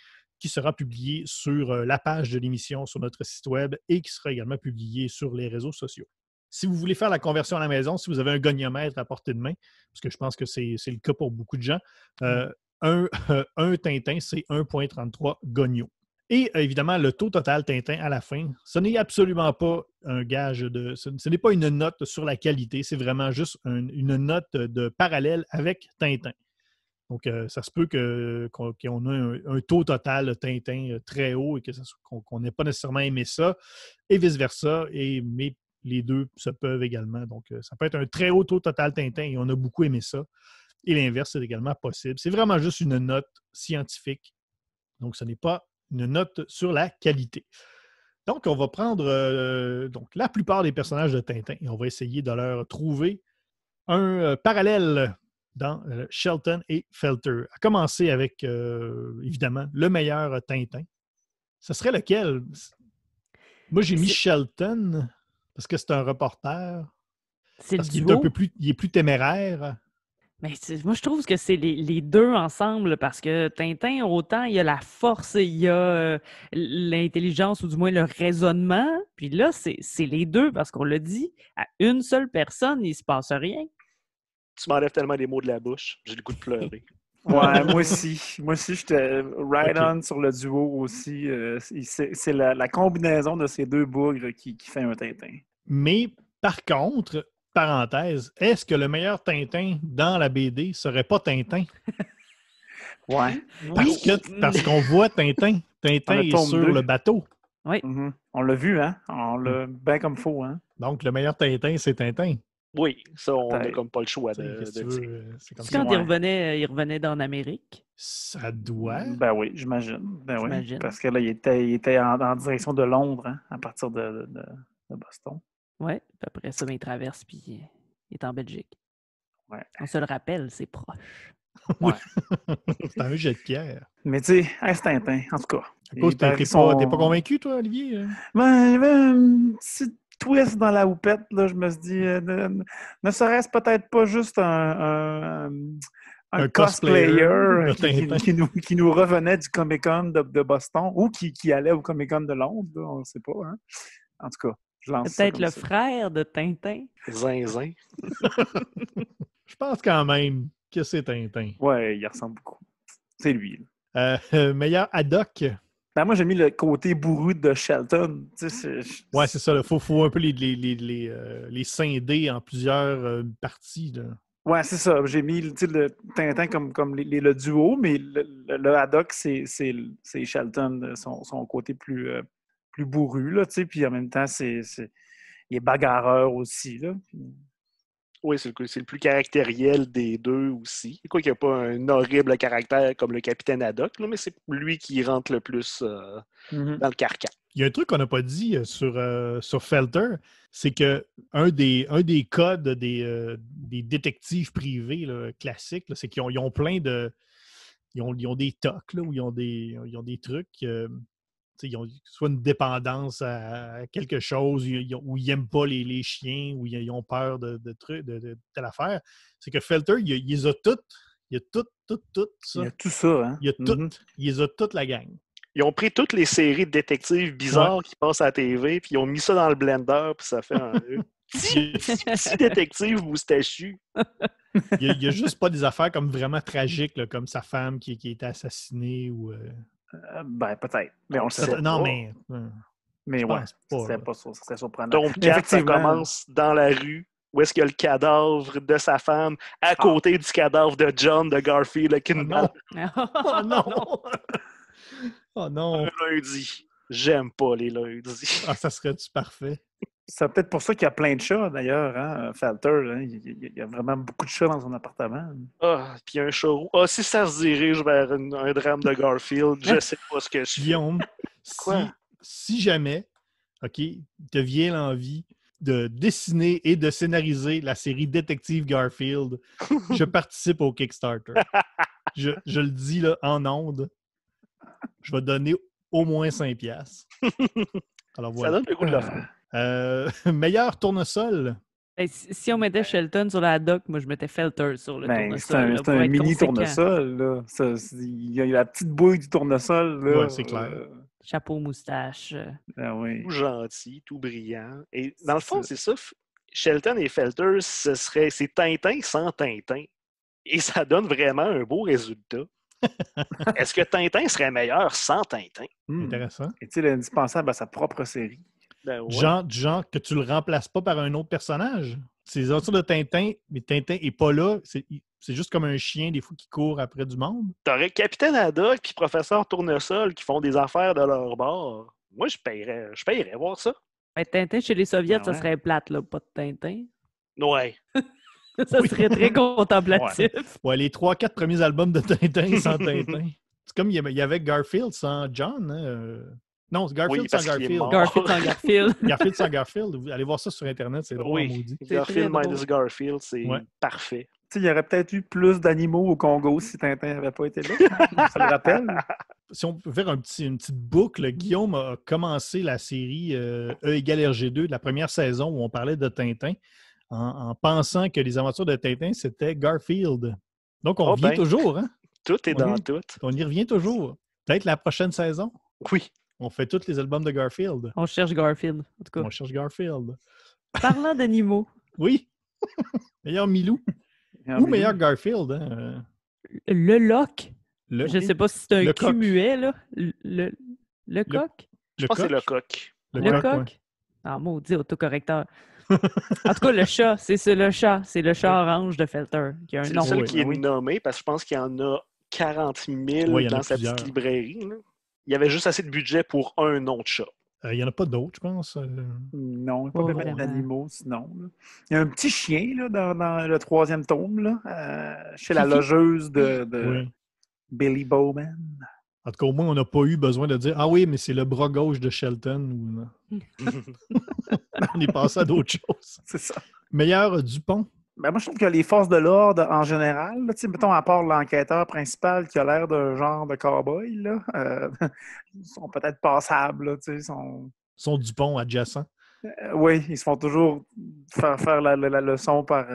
qui sera publié sur la page de l'émission sur notre site web et qui sera également publié sur les réseaux sociaux. Si vous voulez faire la conversion à la maison, si vous avez un goniomètre à portée de main, parce que je pense que c'est le cas pour beaucoup de gens, un Tintin, c'est 1,33 gonios. Et évidemment, le taux total Tintin à la fin, ce n'est absolument pas un gage de... Ce n'est pas une note sur la qualité, c'est vraiment juste une note de parallèle avec Tintin. Donc, ça se peut qu'on ait un taux total Tintin très haut et qu'on n'ait pas nécessairement aimé ça, et vice-versa, mais les deux se peuvent également. Donc, ça peut être un très haut taux total Tintin et on a beaucoup aimé ça. Et l'inverse, c'est également possible. C'est vraiment juste une note scientifique. Donc, ce n'est pas une note sur la qualité. Donc, on va prendre donc, la plupart des personnages de Tintin et on va essayer de leur trouver un parallèle dans Shelton et Felter. À commencer avec, évidemment, le meilleur Tintin. Ce serait lequel? Moi, j'ai mis Shelton parce que c'est un reporter. C'est parce le qu'il est un duo. peu plus, il est plus téméraire. Mais moi, je trouve que c'est les deux ensemble parce que Tintin, autant il y a la force, il y a l'intelligence ou du moins le raisonnement. Puis là, c'est les deux parce qu'on l'a dit, à une seule personne, il ne se passe rien. Tu m'enlèves tellement les mots de la bouche. J'ai le goût de pleurer. Ouais, moi aussi. Moi aussi, j'étais right Ok. on sur le duo aussi. C'est la combinaison de ces deux bougres qui fait un Tintin. Mais par contre, parenthèse, est-ce que le meilleur Tintin dans la BD serait pas Tintin? Ouais. Parce qu'on voit Tintin. Tintin Dans le est tome sur 2. le bateau. Oui. Mhm. On l'a vu, hein? On l'a bien comme faux, hein? Donc, le meilleur Tintin, c'est Tintin. Oui, ça, on n'a Peut-être. comme pas le choix Tu sais, de qu'est-ce que tu le dire. veux? C'est comme C'est ça. quand Ouais. il revenait d'en Amérique, Ça doit. Ben oui, j'imagine. Ben oui. J'imagine. Parce que là, il était en direction de Londres, hein, à partir de Boston. oui. Puis après ça, il traverse, puis il est en Belgique. Ouais. On se le rappelle, c'est proche. C'est un jet de pierre. Mais tu sais, c'est Tintin, en tout cas. À cause, Il paraît t'es qu'ils pas, sont- t'es pas convaincu, toi, Olivier? Ben, il y avait un petit twist dans la houppette, là. Je me suis dit, ne serait-ce peut-être pas juste un Un cosplayer cosplayer de qui, Tintin. qui nous revenait du Comic-Con de Boston ou qui allait au Comic-Con de Londres, là, on ne sait pas. Hein? En tout cas, je lance ça Peut-être comme le ça. frère de Tintin. Zinzin. Je pense quand même que c'est Tintin. Ouais, il ressemble beaucoup. C'est lui. Là. Meilleur Haddock. Ben, moi, j'ai mis le côté bourru de Shelton. Tu sais, Ouais, c'est ça. Il faut un peu les scinder en plusieurs parties. Là. Ouais, c'est ça. J'ai mis tu sais, le Tintin comme le duo, mais le Haddock, c'est Shelton, son côté plus bourru, là, tu sais, puis en même temps, il est bagarreur aussi, là. Oui, c'est le plus caractériel des deux aussi. Quoi qu'il n'y a pas un horrible caractère comme le capitaine Haddock, là, mais c'est lui qui rentre le plus dans le carcan. Il y a un truc qu'on n'a pas dit sur Felter, c'est que un des codes des détectives privés là, classiques, là, c'est qu'ils ont plein de... Ils ont des tocs, là, où ils ont des trucs... ils ont soit une dépendance à quelque chose, où ils n'aiment pas les chiens, où ils ont peur de trucs, de telle affaire. C'est que Felter, il les a toutes. Il y a tout ça. Il y a tout ça, hein? Il y a tout. Il les a toute la gang. Ils ont pris toutes les séries de détectives bizarres qui passent à la TV, puis ils ont mis ça dans le blender, puis ça fait un petit détective moustachu. Il n'y a juste pas des affaires comme vraiment tragiques, là, comme sa femme qui a été assassinée ou... Ben, peut-être. Mais on le sait non, pas. mais ouais, pense pas, c'était là. pas ça. C'était surprenant. Donc, Mais 4, ça effectivement, commence dans la rue, où est-ce qu'il y a le cadavre de sa femme, à côté du cadavre de John de Garfield, le Kindle. Oh non! Oh non! Un lundi. J'aime pas les lundis. Ah, ça serait-tu parfait? c'est peut-être pour ça qu'il y a plein de chats, d'ailleurs, hein, Felter. Hein, il y a vraiment beaucoup de chats dans son appartement. Ah, puis un show roux. Ah, si ça se dirige vers un drame de Garfield, je sais pas ce que je fais. Guillaume, Quoi? si jamais, OK, te vient l'envie de dessiner et de scénariser la série Détective Garfield, je participe au Kickstarter. Je le dis là, en ondes. Je vais donner au moins 5$. Alors Ça voilà. donne le goût de le faire. Meilleur tournesol. Ben, si on mettait Shelton sur la Haddock, moi je mettais Felter sur le Ben, tournesol. c'est un, là, c'est pour un être mini conséquent. tournesol. Là. Il y a la petite bouille du tournesol. Là, Ouais, c'est clair. Chapeau, moustache. Ah oui. Tout gentil, tout brillant. Et dans le fond, C'est c'est ça. Shelton et Felter, c'est Tintin sans Tintin. Et ça donne vraiment un beau résultat. Est-ce que Tintin serait meilleur sans Tintin? Intéressant. Est-il indispensable à sa propre série? Ben ouais. Du genre que tu le remplaces pas par un autre personnage. C'est les aventures de Tintin, mais Tintin est pas là. C'est juste comme un chien, des fois, qui court après du monde. T'aurais Capitaine Haddock puis Professeur Tournesol qui font des affaires de leur bord. Moi, je paierais voir ça. Ben, Tintin chez les Soviets, Ah ça ouais. serait plate, là, pas de Tintin. Ouais. Ça serait très contemplatif. Ouais, les 3-4 premiers albums de Tintin sans Tintin. C'est comme il y avait Garfield sans John. Hein? Non, c'est Garfield Oui, sans parce qu'il est Garfield. mort. Garfield sans Garfield. Garfield sans Garfield. Vous allez voir ça sur Internet, c'est drôle, Oui. maudit. C'est Garfield très minus Garfield, c'est Ouais. parfait. Tu sais, il y aurait peut-être eu plus d'animaux au Congo si Tintin n'avait pas été là. Ça le rappelle? Si on peut faire une petite boucle, Guillaume a commencé la série E égale RG2 de la première saison où on parlait de Tintin en pensant que les aventures de Tintin, c'était Garfield. Donc, on Oh revient ben. toujours, hein? Tout est dans tout. On y revient toujours. Peut-être la prochaine saison, Oui. on fait tous les albums de Garfield. On cherche Garfield, en tout cas. On cherche Garfield. Parlant d'animaux, Oui. Meilleur Milou. Ou meilleur Garfield. Hein? le loch, Le, je sais pas si c'est un Le cul coq. muet, là. Le coq? Je pense que c'est le coq. Le coq? Ah, maudit autocorrecteur. En tout cas, le chat, c'est le chat. C'est le chat orange de Felter, qui a un C'est le nom. seul Oui, qui est oui. nommé parce que je pense qu'il y en a 40 000 Oui, il y en a dans sa plusieurs. petite librairie. Là. Il y avait juste assez de budget pour un nom de chat. Il n'y en a pas d'autres, je pense. Non, pas Oh, vraiment vraiment. d'animaux, sinon. Là. Il y a un petit chien là, dans le 3e tome, là, chez la Fifi. logeuse de Oui. Billy Bowman. En tout cas, au moins, on n'a pas eu besoin de dire « Ah oui, mais c'est le bras gauche de Shelton. » ou non. On est passé à d'autres choses. C'est ça. Meilleur Dupont. Ben moi, je trouve que les forces de l'ordre, en général, là, mettons, à part l'enquêteur principal qui a l'air d'un genre de cow-boy, là, ils sont peut-être passables. Là, Son Dupont adjacent. Oui, ils se font toujours faire la leçon par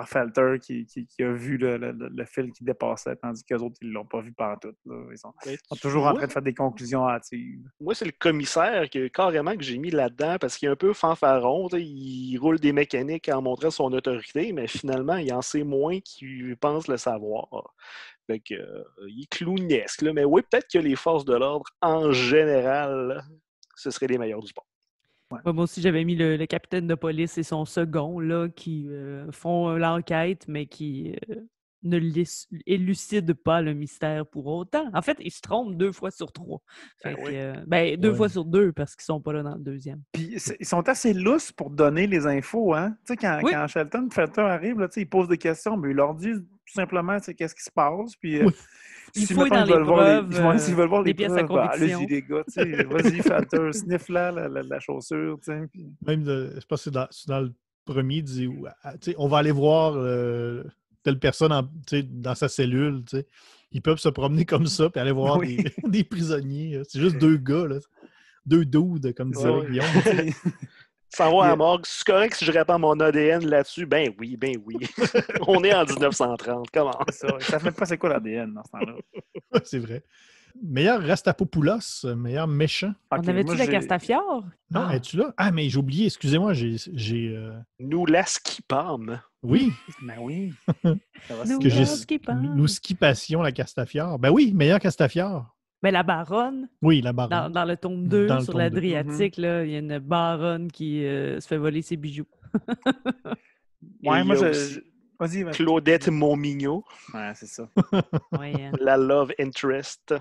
Felter qui a vu le fil qui dépassait, tandis qu'eux autres, ils l'ont pas vu pantoute. Là. Ils sont toujours en train de faire des conclusions hâtives. Moi, c'est le commissaire carrément que j'ai mis là-dedans parce qu'il est un peu fanfaron. Il roule des mécaniques en montrant son autorité, mais finalement, il en sait moins qu'il pense le savoir. Fait que, il est clownesque. Là. Mais oui, peut-être que les forces de l'ordre, en général, là, ce seraient les meilleurs du sport. Ouais, moi aussi, j'avais mis le capitaine de police et son second là, qui font l'enquête, mais qui ne élucident pas le mystère pour autant. En fait, ils se trompent 2 fois sur 3. Fait que, 2 fois sur 2 parce qu'ils sont pas là dans le deuxième. Puis ils sont assez lousses pour donner les infos, hein? Tu sais, quand Shelton Felter arrive, là, il pose des questions, mais il leur dit tout simplement qu'est-ce qui se passe. Puis ils fouillent dans les preuves. S'ils veulent voir les pièces preuves, à conviction. allez-y les gars, vas-y Felter, sniff la chaussure. Puis... Même, je pense que c'est dans le premier, il dit on va aller voir telle personne dans sa cellule. T'sais. Ils peuvent se promener comme ça et aller voir des prisonniers. C'est juste 2 gars, là. 2 dudes, comme disait Guillaume. S'en va à la morgue. C'est correct si je répands mon ADN là-dessus? Ben oui. On est en 1930. Comment? Ça ne fait pas c'est quoi l'ADN dans ce temps-là. C'est vrai. Meilleur Rastapopoulos, meilleur méchant. On avait-tu la Castafiore? Non, es-tu là? Ah, mais j'ai oublié, excusez-moi, j'ai... Nous la skipâmes. Oui. Ben oui. Nous skipassions la Castafiore. Ben oui, meilleur Castafiore. Ben, la baronne. Oui, la baronne. Dans le tome 2, sur l'Adriatique, là, il y a une baronne qui se fait voler ses bijoux. Ouais, moi, Vas-y. Claudette Montmignot. Ouais, c'est ça. Ouais, La love interest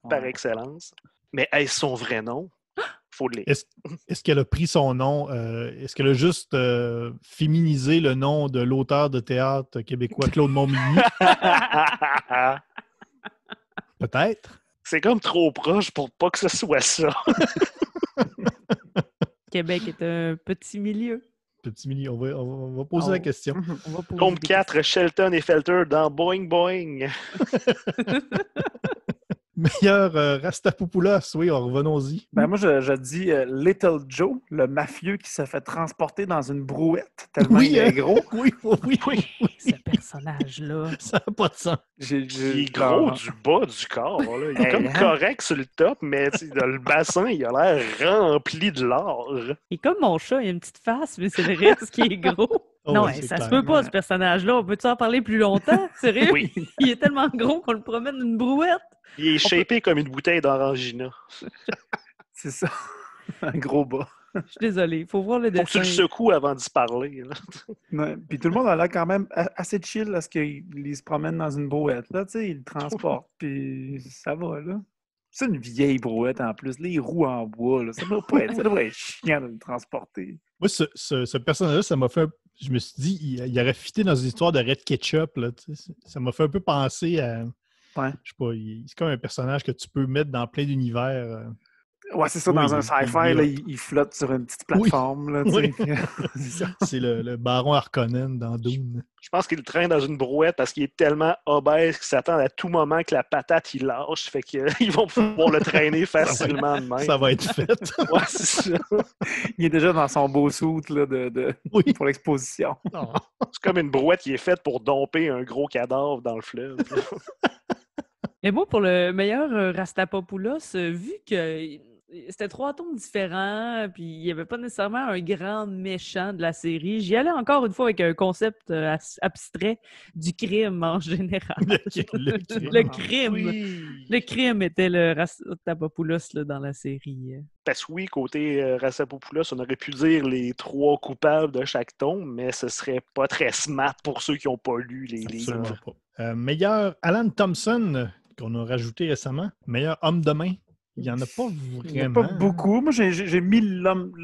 par excellence. Mais est-ce son vrai nom? Faut le lire. Est-ce qu'elle a pris son nom? Est-ce qu'elle a juste féminisé le nom de l'auteur de théâtre québécois Claude Montmigny? Peut-être. C'est comme trop proche pour pas que ce soit ça. Québec est un petit milieu. Petit milieu. On va poser la question. Tome 4, Shelton et Felter dans Boing Boing. Meilleur Rastapopoulos, oui, revenons-y. Ben moi, je dis Little Joe, le mafieux qui se fait transporter dans une brouette tellement il est gros. Oui. Ce personnage-là. Ça n'a pas de sens. Il est gros du bas du corps. Là. Il est comme correct sur le top, mais dans le bassin, il a l'air rempli de l'or. Il est comme mon chat, il a une petite face, mais c'est le reste qui est gros. Non, ça se peut pas, ce personnage-là. On peut-tu en parler plus longtemps? Sérieux? Oui. Il est tellement gros qu'on le promène d'une brouette. Il est shapé comme une bouteille d'orangina. C'est ça. Un gros bas. Je suis désolée. Il faut voir le dessin. Faut que tu le secoues avant d'y parler. Ouais. Puis tout le monde a l'air quand même assez chill à ce qu'il se promène dans une brouette. Là, il le transporte, puis ça va. Là. C'est une vieille brouette en plus. Les roues en bois. Là. Ça devrait être chiant de le transporter. Moi, ce personnage-là, ça m'a fait... Je me suis dit, il aurait fité dans une histoire de Red Ketchup. Là, ça m'a fait un peu penser à... Ouais. Je sais pas, c'est comme un personnage que tu peux mettre dans plein d'univers. Ouais, c'est ça, dans un sci-fi, il flotte sur une petite plateforme. Là, c'est le baron Harkonnen dans Dune. Je pense qu'il traîne dans une brouette parce qu'il est tellement obèse qu'il s'attend à tout moment que la patate il lâche. Fait qu'ils vont pouvoir le traîner facilement de même. Ça va être fait. Ouais, c'est ça. Il est déjà dans son beau suit là, pour l'exposition. C'est comme une brouette qui est faite pour domper un gros cadavre dans le fleuve. Et moi, pour le meilleur Rastapopoulos, vu que c'était 3 tomes différents, puis il n'y avait pas nécessairement un grand méchant de la série, j'y allais encore une fois avec un concept abstrait du crime en général. Le crime. Oui. Le crime était le Rastapopoulos dans la série. Parce que oui, côté Rastapopoulos, on aurait pu dire les 3 coupables de chaque tome, mais ce serait pas très smart pour ceux qui n'ont pas lu les livres. Meilleur Alan Thompson, qu'on a rajouté récemment. Meilleur homme de main. Il n'y en a pas vraiment. Il n'y en a pas beaucoup. Moi, j'ai mis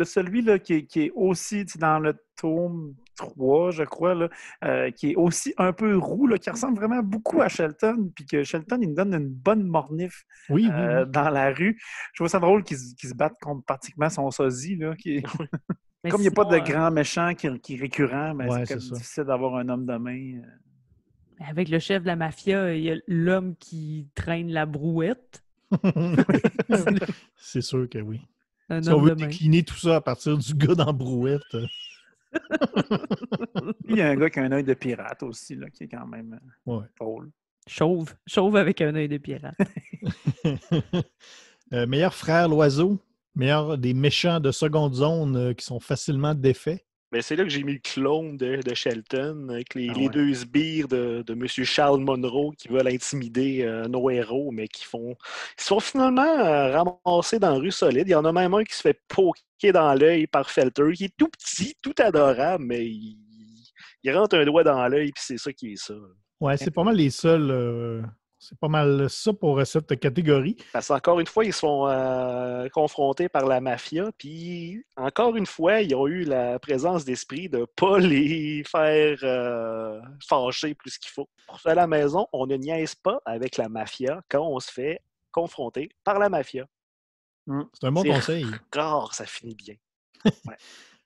celui là, qui est aussi dans le tome 3, je crois, là, qui est aussi un peu roux, là, qui ressemble vraiment beaucoup à Shelton, puis que Shelton, il me donne une bonne mornif dans la rue. Je trouve ça drôle qu'il se batte contre pratiquement son sosie. Là, Mais Comme il n'y a pas de sinon, grand méchant qui est récurrent, ben, Ouais, c'est c'est comme ça. difficile d'avoir un homme de main. avec le chef de la mafia, il y a l'homme qui traîne la brouette. C'est sûr que oui. Un Si on homme veut de main. décliner tout ça à partir du gars dans la brouette. Puis il y a un gars qui a un œil de pirate aussi, là, qui est quand même Ouais. drôle. Chauve. Chauve avec un œil de pirate. Meilleur frère l'oiseau. Meilleur des méchants de seconde zone qui sont facilement défaits. Ben, c'est là que j'ai mis le clone de Shelton, avec les ouais. deux sbires de M. Charles Monroe qui veulent intimider nos héros, mais qui se font finalement ramasser dans la rue solide. Il y en a même un qui se fait poker dans l'œil par Felter, qui est tout petit, tout adorable, mais il rentre un doigt dans l'œil, puis c'est ça qui est ça. Ouais, c'est pas mal les seuls. C'est pas mal ça pour cette catégorie. Parce qu'encore une fois, ils se font confrontés par la mafia, puis encore une fois, ils ont eu la présence d'esprit de ne pas les faire fâcher plus qu'il faut. Pour ça, à la maison, on ne niaise pas avec la mafia quand on se fait confronter par la mafia. C'est un bon C'est conseil. rare, ça finit bien.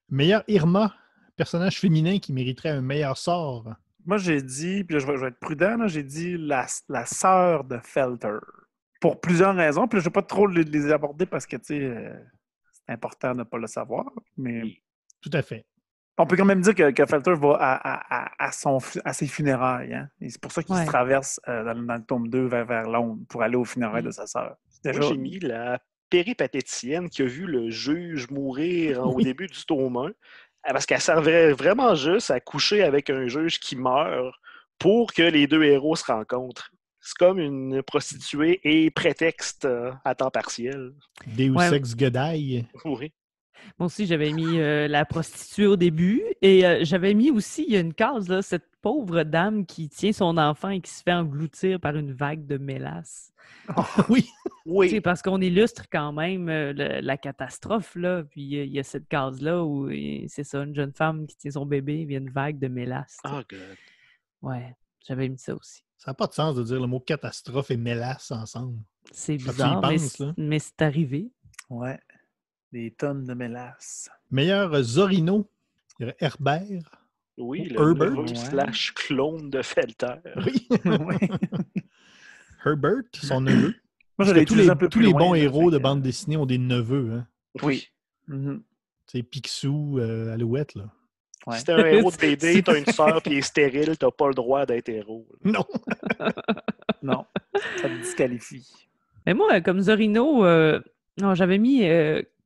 Meilleur Irma, personnage féminin qui mériterait un meilleur sort. Moi, j'ai dit, puis là, je vais être prudent, là, j'ai dit la sœur de Felter. Pour plusieurs raisons. Puis là, je ne vais pas trop les aborder parce que, tu sais, c'est important de ne pas le savoir. Mais Tout à fait. on peut quand même dire que Felter va à ses funérailles. Hein? Et c'est pour ça qu'il se traverse dans le tome 2 vers Londres pour aller aux funérailles de sa sœur. Moi, j'ai mis la péripatéticienne qui a vu le juge mourir au début du tome 1. Parce qu'elle servait vraiment juste à coucher avec un juge qui meurt pour que les deux héros se rencontrent. C'est comme une prostituée et prétexte à temps partiel. Deus Ex Godai. Oui. Moi aussi, j'avais mis la prostituée au début et j'avais mis aussi, il y a une case, là, cette pauvre dame qui tient son enfant et qui se fait engloutir par une vague de mélasse. Oui. Oui. Parce qu'on illustre quand même la catastrophe, là. Puis il y a cette case-là où c'est ça, une jeune femme qui tient son bébé, il y a une vague de mélasse. Oh, God. Ouais, j'avais mis ça aussi. Ça n'a pas de sens de dire le mot catastrophe et mélasse ensemble. C'est Quand tu y bizarre, penses, là. mais c'est arrivé. Ouais. Des tonnes de mélasse. Meilleur Zorino, il y aurait Herbert. Oui, le Herbert. neveu / clone de Felter. Oui. Ouais. Herbert, son neveu. Moi, Parce j'allais que utiliser un peu tous plus les loin, bons là, héros de fait que- bande dessinée ont des neveux. Hein. Oui. Mhm. C'est Picsou, Alouette, là. Ouais. Si t'es un héros de BD, t'as une sœur qui est stérile, t'as pas le droit d'être héros. Non. Non, ça te disqualifie. Mais moi, comme Zorino, non, j'avais mis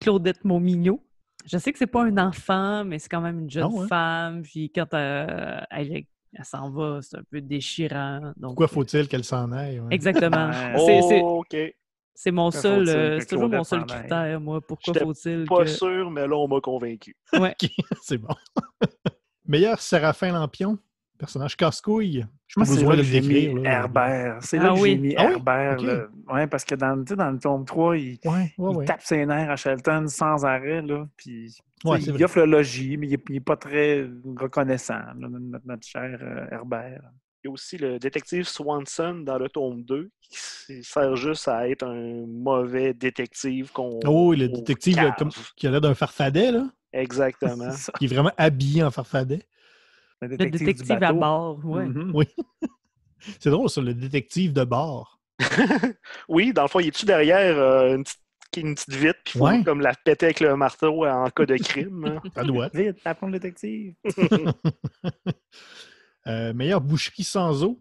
Claudette Momignot. Je sais que c'est pas un enfant, mais c'est quand même une jeune Non, hein? femme. Puis quand elle s'en va, c'est un peu déchirant. Donc, Pourquoi faut-il qu'elle s'en aille? Ouais. Exactement. Ouais. OK. C'est mon Pourquoi seul, faut-il que c'est toujours mon Claudette seul s'en aille? critère, moi. Pourquoi J'étais faut-il Pas que... sûr, mais là, on m'a convaincu. Ouais. Ok, c'est bon. Meilleur Séraphin Lampion, personnage casse-couille. Je Moi, pas c'est besoin là de que le j'ai mis décrire. là. Herbert. C'est Ah là que oui. j'ai mis Ah oui? Herbert. Ok. Là. Ouais, parce que dans le tome 3, il Ouais. tape ses nerfs à Shelton sans arrêt. Là, puis, Ouais, il c'est vrai. offre le logis, mais il n'est pas très reconnaissant, là, notre cher Herbert. Il y a aussi le détective Swanson dans le tome 2 qui sert juste à être un mauvais détective qu'on. Oh, le détective cave. qui a l'air d'un farfadet, là, Exactement. C'est ça. qui est vraiment habillé en farfadet. Le Le détective, détective du à bateau. bord, ouais. Mhm. Oui. C'est drôle, ça, le détective de bord. Oui, dans le fond, il est-tu derrière une petite vitre, puis il faut Ouais. comme la péter avec le marteau en cas de crime. Hein? Ça doit. Vite, appelons le détective. Meilleur boucherie sans eau.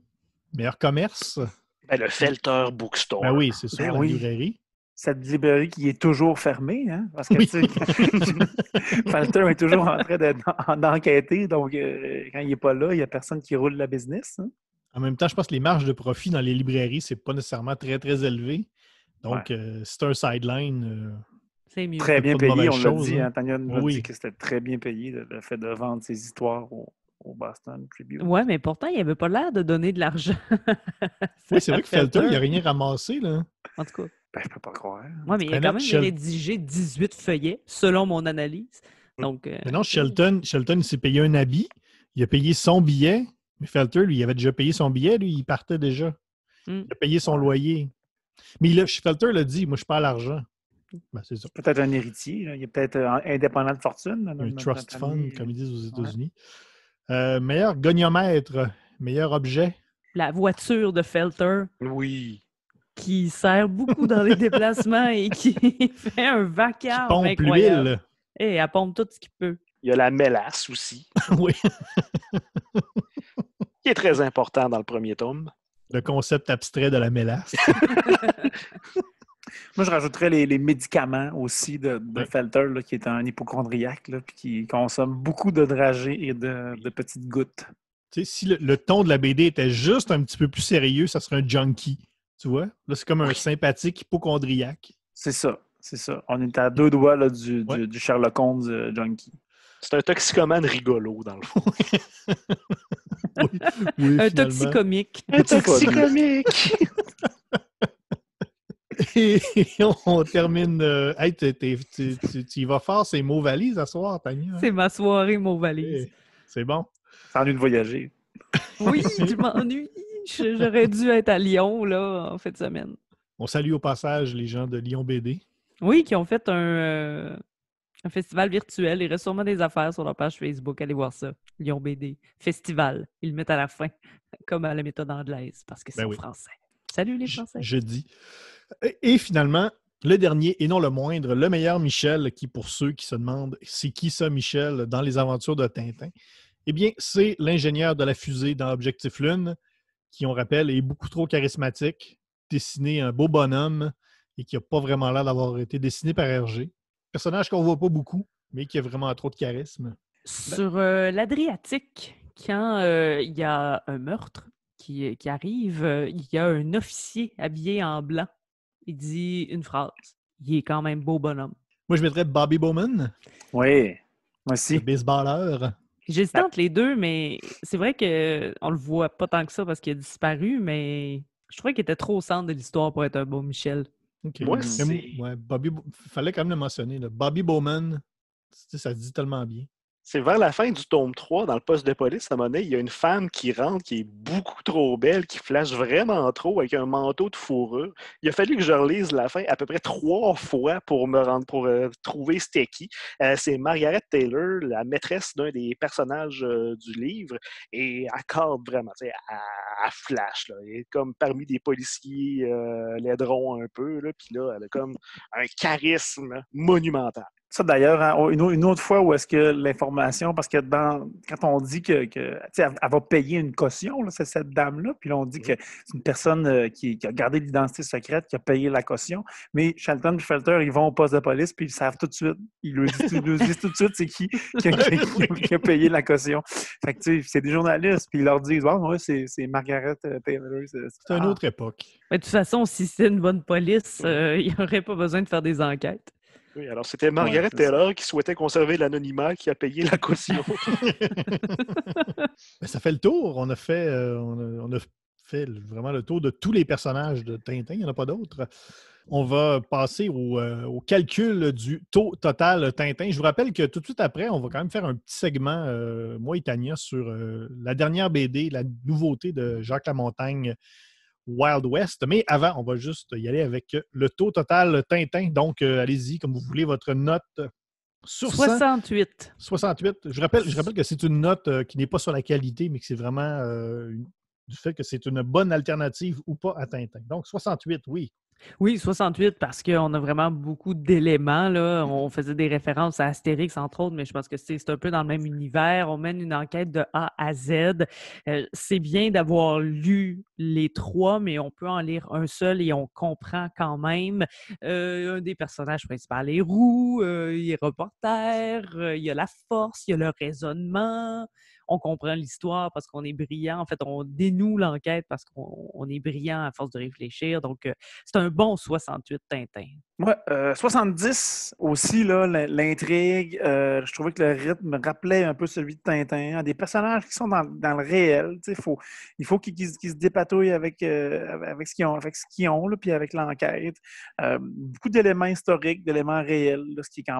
Meilleur commerce. Ben, le Felter Bookstore. Ben oui, c'est sûr, Ben la oui. librairie. Cette librairie qui est toujours fermée, hein? Parce que, Oui. tu sais, Falter est toujours en train d'enquêter, donc quand il n'est pas là, il n'y a personne qui roule la business. Hein? En même temps, je pense que les marges de profit dans les librairies, c'est pas nécessairement très, très élevé. Donc, c'est un sideline. C'est mieux. Très bien pas de payé, mauvaise on l'a chose, dit. hein. Hein? Tania nous a Oui. dit que c'était très bien payé, le fait de vendre ses histoires au Boston Tribune. Ouais, mais pourtant, il avait pas l'air de donner de l'argent. Oui, c'est vrai que Felter, il n'a rien ramassé, là. En tout cas. Ben, je peux pas croire. Ouais, mais il a Ben quand non, même Shel- rédigé 18 feuillets, selon mon analyse. Donc, Mais non, Shelton, il s'est payé un habit. Il a payé son billet. Mais Felter, lui, il avait déjà payé son billet. Lui, il partait déjà. Hmm. Il a payé son Ouais. loyer. Mais Felter l'a dit, moi, je perds l'argent. Ben, c'est ça. Peut-être un héritier. Là. Il est peut-être indépendant de fortune. Là, Un trust notre fund, ami. comme ils disent aux États-Unis. Meilleur goniomètre, meilleur objet. La voiture de Felter Oui. qui sert beaucoup dans les déplacements et qui fait un Qui vacarme pompe incroyable. l'huile. Et elle pompe tout ce qu'il peut. Il y a la mélasse aussi, Oui. qui est très important dans le premier tome. Le concept abstrait de la mélasse. Moi, je rajouterais les médicaments aussi de Oui. Felter, là, qui est un hypochondriaque, là, puis qui consomme beaucoup de dragées et de petites gouttes. Tu sais, si le ton de la BD était juste un petit peu plus sérieux, ça serait un junkie. Tu vois? Là, c'est comme un sympathique hypochondriaque. C'est ça, c'est ça. On est à 2 doigts là, du Sherlock Holmes junkie. C'est un toxicomane rigolo, dans le fond. Oui, oui, Un finalement. toxicomique. Un toxicomique! Et on termine. Hey, tu y vas fort, ces mots valises à soir, Tania. Hein? C'est ma soirée, mon valise. Hey, c'est bon. Ça ennuie de voyager. Oui, je m'ennuie. J'aurais dû être à Lyon, là, en fin de semaine. On salue au passage les gens de Lyon BD. Oui, qui ont fait un festival virtuel. Il reste sûrement des affaires sur leur page Facebook. Allez voir ça. Lyon BD. Festival. Ils le mettent à la fin, comme à la méthode anglaise, parce que c'est Ben en oui. français. Salut les Français. Je dis. Et finalement, le dernier, et non le moindre, le meilleur Michel, qui pour ceux qui se demandent c'est qui ça Michel dans les aventures de Tintin, eh bien, c'est l'ingénieur de la fusée dans Objectif Lune, qui, on rappelle, est beaucoup trop charismatique, dessiné un beau bonhomme et qui n'a pas vraiment l'air d'avoir été dessiné par Hergé. Personnage qu'on ne voit pas beaucoup, mais qui a vraiment trop de charisme. Sur l'Adriatique, quand il y a un meurtre qui arrive, il y a un officier habillé en blanc. Il dit une phrase. Il est quand même beau bonhomme. Moi, je mettrais Bobby Bowman, Oui, moi le aussi. baseballeur. J'hésite entre les deux, mais c'est vrai qu'on le voit pas tant que ça parce qu'il a disparu, mais je trouvais qu'il était trop au centre de l'histoire pour être un beau Michel. OK. Moi, Mais c'est... ouais, fallait quand même le mentionner. Là. Bobby Bowman, ça se dit tellement bien. C'est vers la fin du tome 3, dans le poste de police, à un moment donné, il y a une femme qui rentre, qui est beaucoup trop belle, qui flash vraiment trop avec un manteau de fourrure. Il a fallu que je relise la fin à peu près 3 fois pour trouver c'était qui. C'est Margaret Taylor, la maîtresse d'un des personnages du livre, et elle cadre vraiment, tu sais, elle flash. Là. Elle est comme parmi des policiers laiderons un peu, là, puis là, elle a comme un charisme monumental. Ça, d'ailleurs, hein, une autre fois où est-ce que l'information, parce que quand on dit que elle va payer une caution, là, c'est cette dame-là, puis là, on dit que c'est une personne qui a gardé l'identité secrète, qui a payé la caution, mais Charlton et Felter, ils vont au poste de police, puis ils savent tout de suite, ils lui disent tout de suite c'est qui a payé la caution. Fait que, tu sais, c'est des journalistes, puis ils leur disent, oh, ouais, c'est Margaret Taylor. C'est une autre époque. Mais de toute façon, si c'est une bonne police, il n'y aurait pas besoin de faire des enquêtes. Oui, alors c'était Margaret Taylor qui souhaitait conserver l'anonymat, qui a payé la caution. Ben, ça fait le tour. On a fait vraiment le tour de tous les personnages de Tintin. Il n'y en a pas d'autres. On va passer au calcul du taux total Tintin. Je vous rappelle que tout de suite après, on va quand même faire un petit segment, moi et Tania, sur la dernière BD, la nouveauté de Jacques Lamontagne, Wild West. Mais avant, on va juste y aller avec le taux total Tintin. Donc, allez-y, comme vous voulez, votre note sur 68. 68. Je rappelle que c'est une note qui n'est pas sur la qualité, mais que c'est vraiment du fait que c'est une bonne alternative ou pas à Tintin. Donc, 68, oui. Oui, 68, parce qu'on a vraiment beaucoup d'éléments. Là. On faisait des références à Astérix, entre autres, mais je pense que c'est un peu dans le même univers. On mène une enquête de A à Z. C'est bien d'avoir lu les 3, mais on peut en lire un seul et on comprend quand même. Un des personnages principaux est Roux, il est reporter, il y a la force, il y a le raisonnement. On comprend l'histoire parce qu'on est brillant. En fait, on dénoue l'enquête parce qu'on est brillant à force de réfléchir. Donc, c'est un bon 68 Tintin. Moi, 70 aussi, là, l'intrigue, je trouvais que le rythme me rappelait un peu celui de Tintin. Hein, des personnages qui sont dans le réel. Il faut qu'ils se dépatouillent avec ce qu'ils ont là, puis avec l'enquête. Beaucoup d'éléments historiques, d'éléments réels, là, ce qui était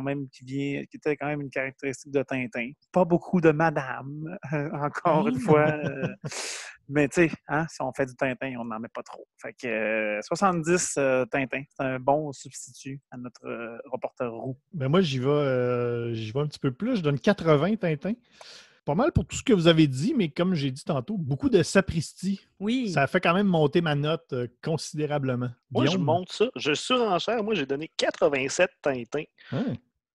quand même une caractéristique de Tintin. Pas beaucoup de madame, encore une fois. Mais tu sais, si on fait du Tintin, on n'en met pas trop. Fait que 70 Tintin, c'est un bon substitut à notre reporter roux. Ben moi, j'y vais un petit peu plus. Je donne 80 Tintin. Pas mal pour tout ce que vous avez dit, mais comme j'ai dit tantôt, beaucoup de sapristi. Oui. Ça a fait quand même monter ma note considérablement. Moi, je Guillaume? monte ça. Je surenchère. Moi, j'ai donné 87 Tintins. Hein?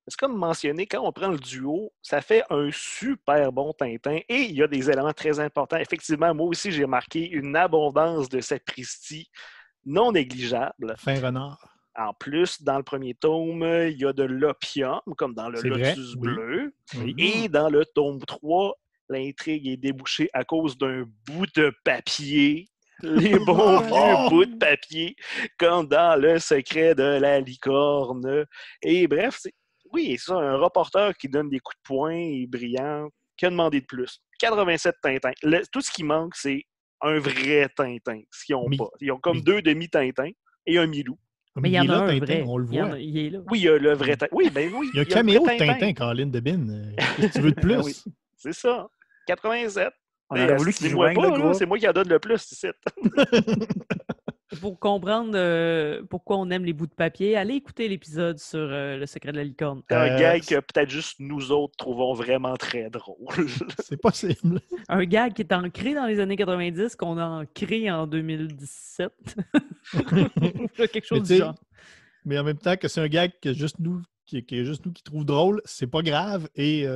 C'est comme mentionné, quand on prend le duo, ça fait un super bon Tintin et il y a des éléments très importants. Effectivement, moi aussi, j'ai marqué une abondance de sapristi non négligeable. Fin renard. En plus, dans le premier tome, il y a de l'opium, comme dans le C'est vrai, Lotus oui. bleu. Oui. Et dans le tome 3, l'intrigue est débouchée à cause d'un bout de papier. Les bons vieux bouts de papier, comme dans Le secret de la licorne. Et bref, oui, c'est ça, un reporter qui donne des coups de poing et brillant. Que demander de plus? 87 Tintins. Tout ce qui manque, c'est un vrai Tintin. Ce qu'ils n'ont pas. Ils ont comme deux demi-Tintins et un Milou. Mais il y en a un Tintin, vrai. on le voit. Il est là. Oui, il y a le vrai Tintin. Oui, ben oui. Il y a un le caméo de vrai Tintin, Caroline Debine. Qu'est-ce que tu veux de plus? Ben oui. C'est ça. 87. On aurait voulu qu'il joue avec le groupe. C'est moi qui en donne le plus ici. Pour comprendre pourquoi on aime les bouts de papier, allez écouter l'épisode sur Le secret de la licorne. C'est un gag que peut-être juste nous autres trouvons vraiment très drôle. C'est possible. Un gag qui est ancré dans les années 90, qu'on a ancré en 2017. Quelque chose du genre. Mais en même temps que c'est un gag que juste nous qui qui trouve drôle, c'est pas grave et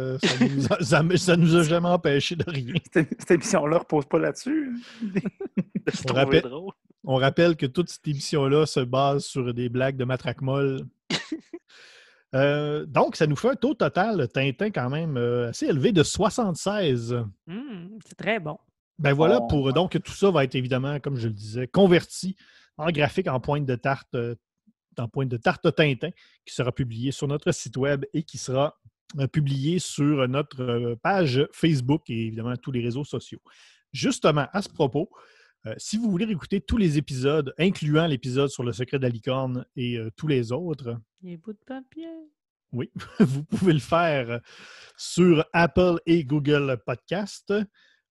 ça nous a jamais empêché de rien. Cette émission-là repose pas là-dessus. On rappelle que toute cette émission-là se base sur des blagues de matraque molle. Donc, ça nous fait un taux total, Tintin, quand même assez élevé de 76. C'est très bon. Ben voilà, donc tout ça va être évidemment, comme je le disais, converti en graphique en pointe de tarte, Tintin, qui sera publié sur notre site web et qui sera publié sur notre page Facebook et évidemment tous les réseaux sociaux. Justement, à ce propos, si vous voulez écouter tous les épisodes, incluant l'épisode sur le secret de la licorne et tous les autres, les bouts de papier. Oui, vous pouvez le faire sur Apple et Google Podcast.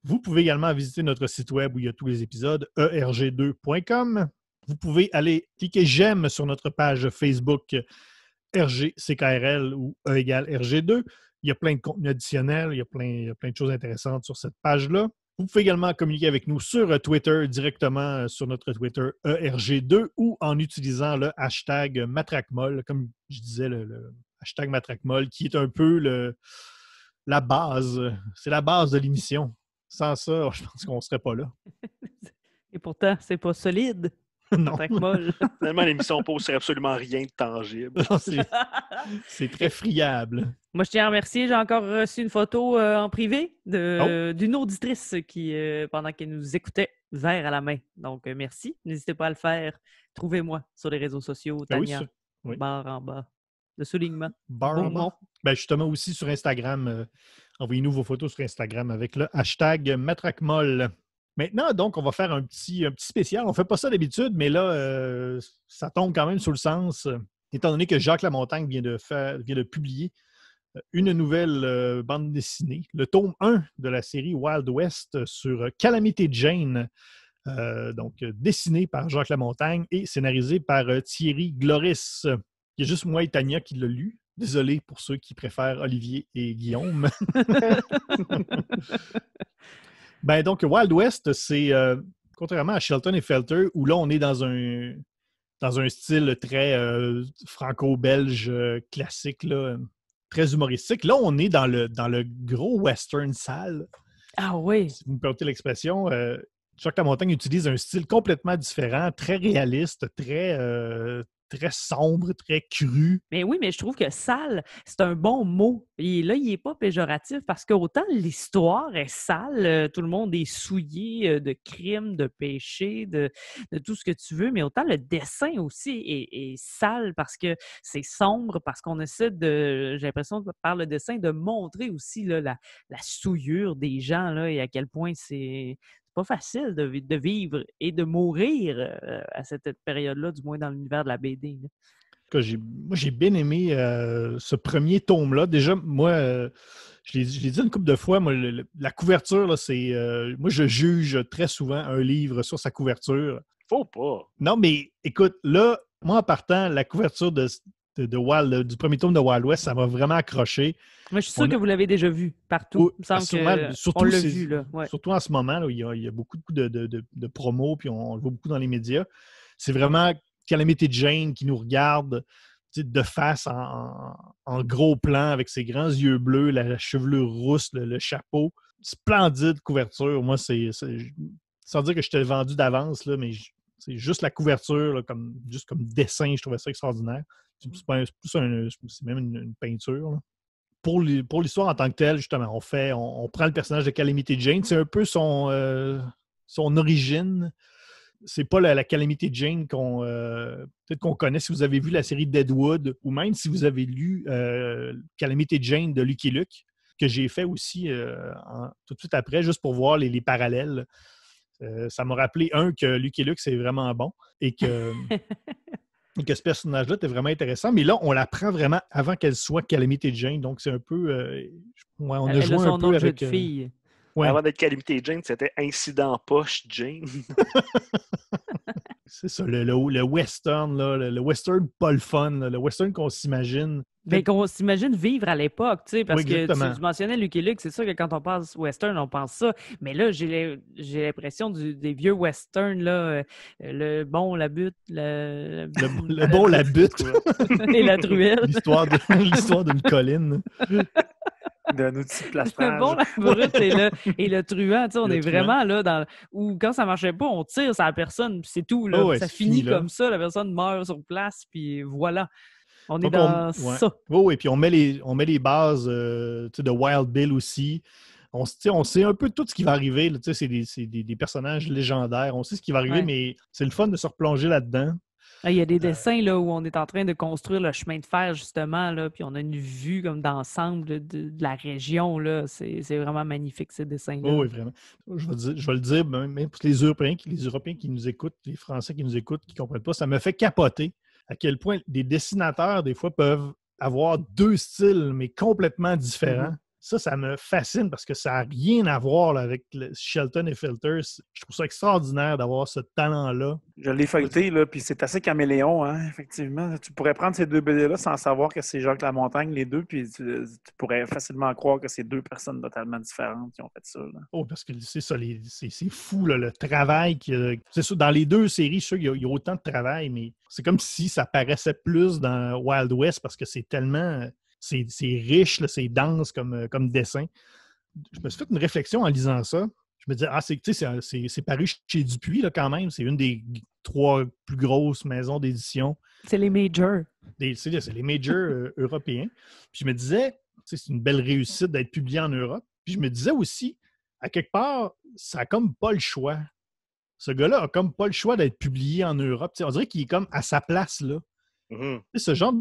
Vous pouvez également visiter notre site web où il y a tous les épisodes, erg2.com. Vous pouvez aller cliquer j'aime sur notre page Facebook RGCKRL ou E égale RG2. Il y a plein de contenus additionnels, il y a plein de choses intéressantes sur cette page-là. Vous pouvez également communiquer avec nous sur Twitter, directement sur notre Twitter ERG2 ou en utilisant le hashtag MatraqueMolle, comme je disais, le hashtag MatraqueMolle, qui est un peu la base. C'est la base de l'émission. Sans ça, je pense qu'on ne serait pas là. Et pourtant, c'est pas solide. Non. Finalement, l'émission pose absolument rien de tangible. C'est très friable. Moi, je tiens à remercier. J'ai encore reçu une photo en privé d'une auditrice qui, pendant qu'elle nous écoutait, verre à la main. Donc, merci. N'hésitez pas à le faire. Trouvez-moi sur les réseaux sociaux. Tania, barre en bas. Le soulignement. Barre en bas. Ben, justement, aussi sur Instagram. Envoyez-nous vos photos sur Instagram avec le hashtag MatraqueMolle. Maintenant, donc, on va faire un petit spécial. On ne fait pas ça d'habitude, mais là, ça tombe quand même sous le sens, étant donné que Jacques Lamontagne vient de publier une nouvelle bande dessinée, le tome 1 de la série Wild West sur Calamity Jane, donc dessiné par Jacques Lamontagne et scénarisé par Thierry Gloris. Il y a juste moi et Tania qui l'a lu. Désolé pour ceux qui préfèrent Olivier et Guillaume. Ben donc, Wild West, c'est contrairement à Shelton et Felter, où là, on est dans un style très franco-belge classique, là, très humoristique. Là, on est dans le gros western sale. Ah oui! Si vous me permettez l'expression, Jacques Lamontagne utilise un style complètement différent, très réaliste, très sombre, très cru. Mais oui, mais je trouve que sale, c'est un bon mot. Et là, il n'est pas péjoratif parce qu'autant l'histoire est sale, tout le monde est souillé de crimes, de péchés, de tout ce que tu veux, mais autant le dessin aussi est sale parce que c'est sombre, parce qu'on essaie j'ai l'impression, par le dessin, de montrer aussi là, la souillure des gens là, et à quel point c'est pas facile de vivre et de mourir à cette période-là, du moins dans l'univers de la BD. Là. cas, moi, j'ai bien aimé ce premier tome-là. Déjà, moi, je l'ai dit une couple de fois, moi, la couverture, là, c'est... moi, je juge très souvent un livre sur sa couverture. Faut pas. Non, mais écoute, là, moi, en partant, la couverture du premier tome de Wild West, ça m'a vraiment accroché. Moi, je suis sûr que vous l'avez déjà vu partout. Il me semble qu'on l'a vu, là. Ouais. Surtout en ce moment, là, il y a beaucoup de promos, puis on le voit beaucoup dans les médias. C'est vraiment Calamity Jane qui nous regarde de face en gros plan avec ses grands yeux bleus, la chevelure rousse, le chapeau. Splendide couverture. Moi, c'est sans dire que je t'ai vendu d'avance, là, mais c'est juste la couverture, là, juste comme dessin, je trouvais ça extraordinaire. C'est même une peinture. Là. Pour l'histoire en tant que telle, justement, on prend le personnage de Calamity Jane. C'est un peu son origine. C'est pas la Calamity Jane peut-être qu'on connaît si vous avez vu la série Deadwood ou même si vous avez lu Calamity Jane de Lucky Luke, que j'ai fait aussi tout de suite après, juste pour voir les parallèles. Ça m'a rappelé, que Lucky Luke, c'est vraiment bon et que ce personnage-là était vraiment intéressant. Mais là, on la prend vraiment avant qu'elle soit Calamity Jane. Donc, c'est un peu... on a joué un peu avec... fille. Ouais. Avant d'être Calamity Jane, c'était Incident Poche Jane. C'est ça, le western, là, le western pas le fun, là, le western qu'on s'imagine. Mais qu'on s'imagine vivre à l'époque, tu sais, parce que tu mentionnais Lucky Luke, c'est sûr que quand on pense western, on pense ça. Mais là, j'ai l'impression des vieux westerns, là, le bon, la butte, le bon, la butte. Et la truelle. L'histoire d'une colline. D'un outil de plastrage. Bon, la brute et le truand, tu sais, on est vraiment là où quand ça marchait pas, on tire sur la personne, puis c'est tout. Là. Ça finit comme ça, la personne meurt sur place, puis voilà. On est dans ça. Oui, puis on met les bases de Wild Bill aussi. On sait un peu tout ce qui va arriver. Là, c'est des personnages légendaires. On sait ce qui va arriver, mais c'est le fun de se replonger là-dedans. Il y a des dessins là, où on est en train de construire le chemin de fer, justement, là, puis on a une vue comme d'ensemble de la région. Là. C'est vraiment magnifique, ces dessins-là. Oui, vraiment. Je vais le dire, même pour les Européens qui nous écoutent, les Français qui nous écoutent, qui ne comprennent pas, ça me fait capoter à quel point des dessinateurs, des fois, peuvent avoir deux styles, mais complètement différents. Mm-hmm. Ça me fascine parce que ça n'a rien à voir là, avec Shelton et Filter. Je trouve ça extraordinaire d'avoir ce talent-là. Je l'ai feuilleté, là, puis c'est assez caméléon, hein, effectivement. Tu pourrais prendre ces deux BD-là sans savoir que c'est Jacques Lamontagne, les deux, puis tu pourrais facilement croire que c'est deux personnes totalement différentes qui ont fait ça. Là. Oh, parce que c'est ça, c'est fou, là, le travail. C'est sûr, dans les deux séries, je suis sûr qu'il y a autant de travail, mais c'est comme si ça paraissait plus dans Wild West parce que c'est tellement... C'est riche, là, c'est dense comme dessin. Je me suis fait une réflexion en lisant ça. Je me disais, c'est paru chez Dupuis là, quand même. C'est une des 3 plus grosses maisons d'édition. C'est les majors. C'est les majors européens. Puis je me disais, c'est une belle réussite d'être publié en Europe. Puis je me disais aussi, à quelque part, ça n'a comme pas le choix. Ce gars-là a comme pas le choix d'être publié en Europe. T'sais, on dirait qu'il est comme à sa place là. Mm-hmm. Ce genre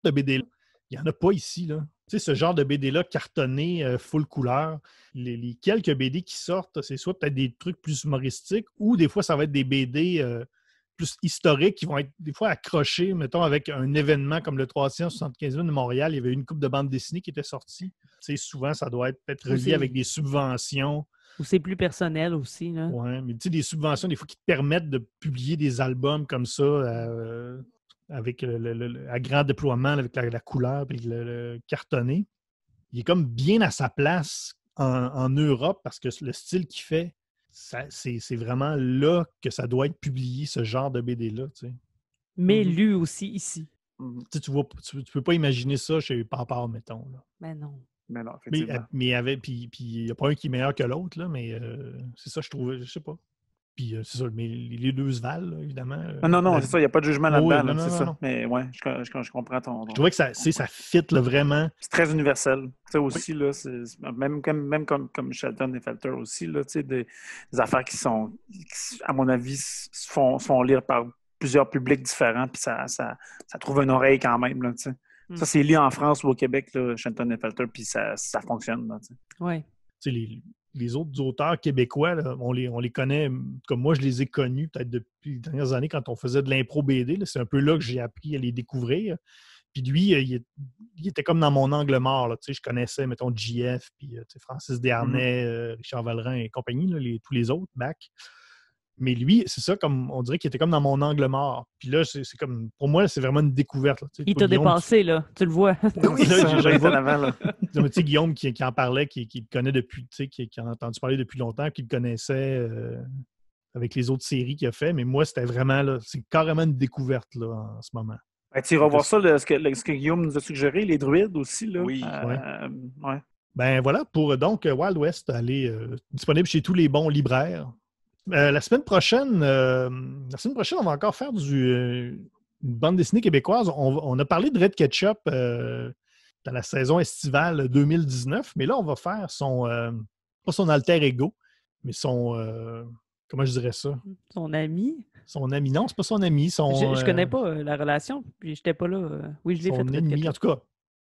de BD-là, il n'y en a pas ici, là. Tu sais, ce genre de BD-là cartonné, full couleur. Les quelques BD qui sortent, c'est soit peut-être des trucs plus humoristiques ou des fois, ça va être des BD plus historiques qui vont être des fois accrochés, mettons, avec un événement comme le 375e de Montréal. Il y avait une couple de bandes dessinées qui était sortie. Tu sais, souvent, ça doit être peut-être relié avec des subventions. Ou c'est plus personnel aussi, là. Oui, mais tu sais, des subventions, des fois, qui te permettent de publier des albums comme ça avec à grand déploiement, avec la couleur et le cartonné. Il est comme bien à sa place en Europe parce que le style qu'il fait, c'est vraiment là que ça doit être publié, ce genre de BD-là. Tu sais. Mais lu aussi ici. Tu peux pas imaginer ça chez Pampard, mettons. Là. Mais non. Mais non, effectivement. Puis il n'y a pas un qui est meilleur que l'autre, là, mais c'est ça, je trouve, je sais pas. Puis c'est ça, mais les deux se valent, là, évidemment. Non, c'est ça, il n'y a pas de jugement là-dedans, non, c'est non, ça. Non. Mais ouais, je comprends ton... Je trouvais que ça fit là, vraiment. C'est très universel. Tu sais, aussi, là, même comme Shelton et Felter aussi, là, tu sais, des affaires qui, à mon avis, se font lire par plusieurs publics différents, puis ça trouve une oreille quand même, là, tu sais. Ça, c'est lu en France ou au Québec, là, Shelton et Felter, puis ça fonctionne, là, tu sais. Ouais. Tu sais, les autres auteurs québécois, là, on les connaît, comme moi, je les ai connus peut-être depuis les dernières années quand on faisait de l'impro BD. Là. C'est un peu là que j'ai appris à les découvrir. Puis lui, il était comme dans mon angle mort. Là. Je connaissais, mettons, JF, puis Francis Desharnais, Richard Vallerin et compagnie, là, tous les autres, back. Mais lui, c'est ça, comme on dirait qu'il était comme dans mon angle mort. Puis là, c'est comme, pour moi, c'est vraiment une découverte. Là. Il t'a dépassé, là. Tu le vois. Oui, là, j'ai en avant, là. Tu sais, Guillaume qui en parlait, qui le connaît depuis, qui en a entendu parler depuis longtemps, qui le connaissait avec les autres séries qu'il a fait. Mais moi, c'était vraiment, là, c'est carrément une découverte là, en ce moment. Ben, tu iras voir ça, ce que Guillaume nous a suggéré, les druides aussi. Là. Oui. Ouais. Ben voilà, pour donc Wild West, disponible chez tous les bons libraires. La semaine prochaine, on va encore faire une bande dessinée québécoise. On a parlé de Red Ketchup dans la saison estivale 2019, mais là, on va faire pas son alter ego, mais comment je dirais ça? Son ami. Son ami. Non, c'est pas son ami. Je connais pas la relation, puis j'étais pas là. Oui, je l'ai fait. Son ennemi. En tout cas,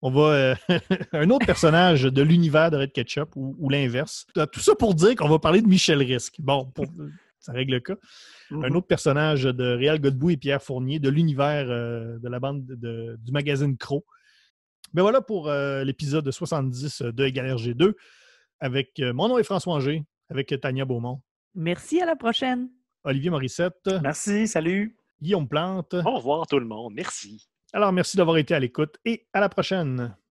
on va. Un autre personnage de l'univers de Red Ketchup ou l'inverse. Tout ça pour dire qu'on va parler de Michel Risque. Bon, ça règle le cas. Un autre personnage de Réal Godbout et Pierre Fournier de l'univers de la bande du magazine Crow. Ben voilà pour l'épisode 70 de Égal RG2 avec mon nom est François Angers, avec Tania Beaumont. Merci, à la prochaine. Olivier Morissette. Merci, salut. Guillaume Plante. Au revoir tout le monde. Merci. Alors, merci d'avoir été à l'écoute et à la prochaine.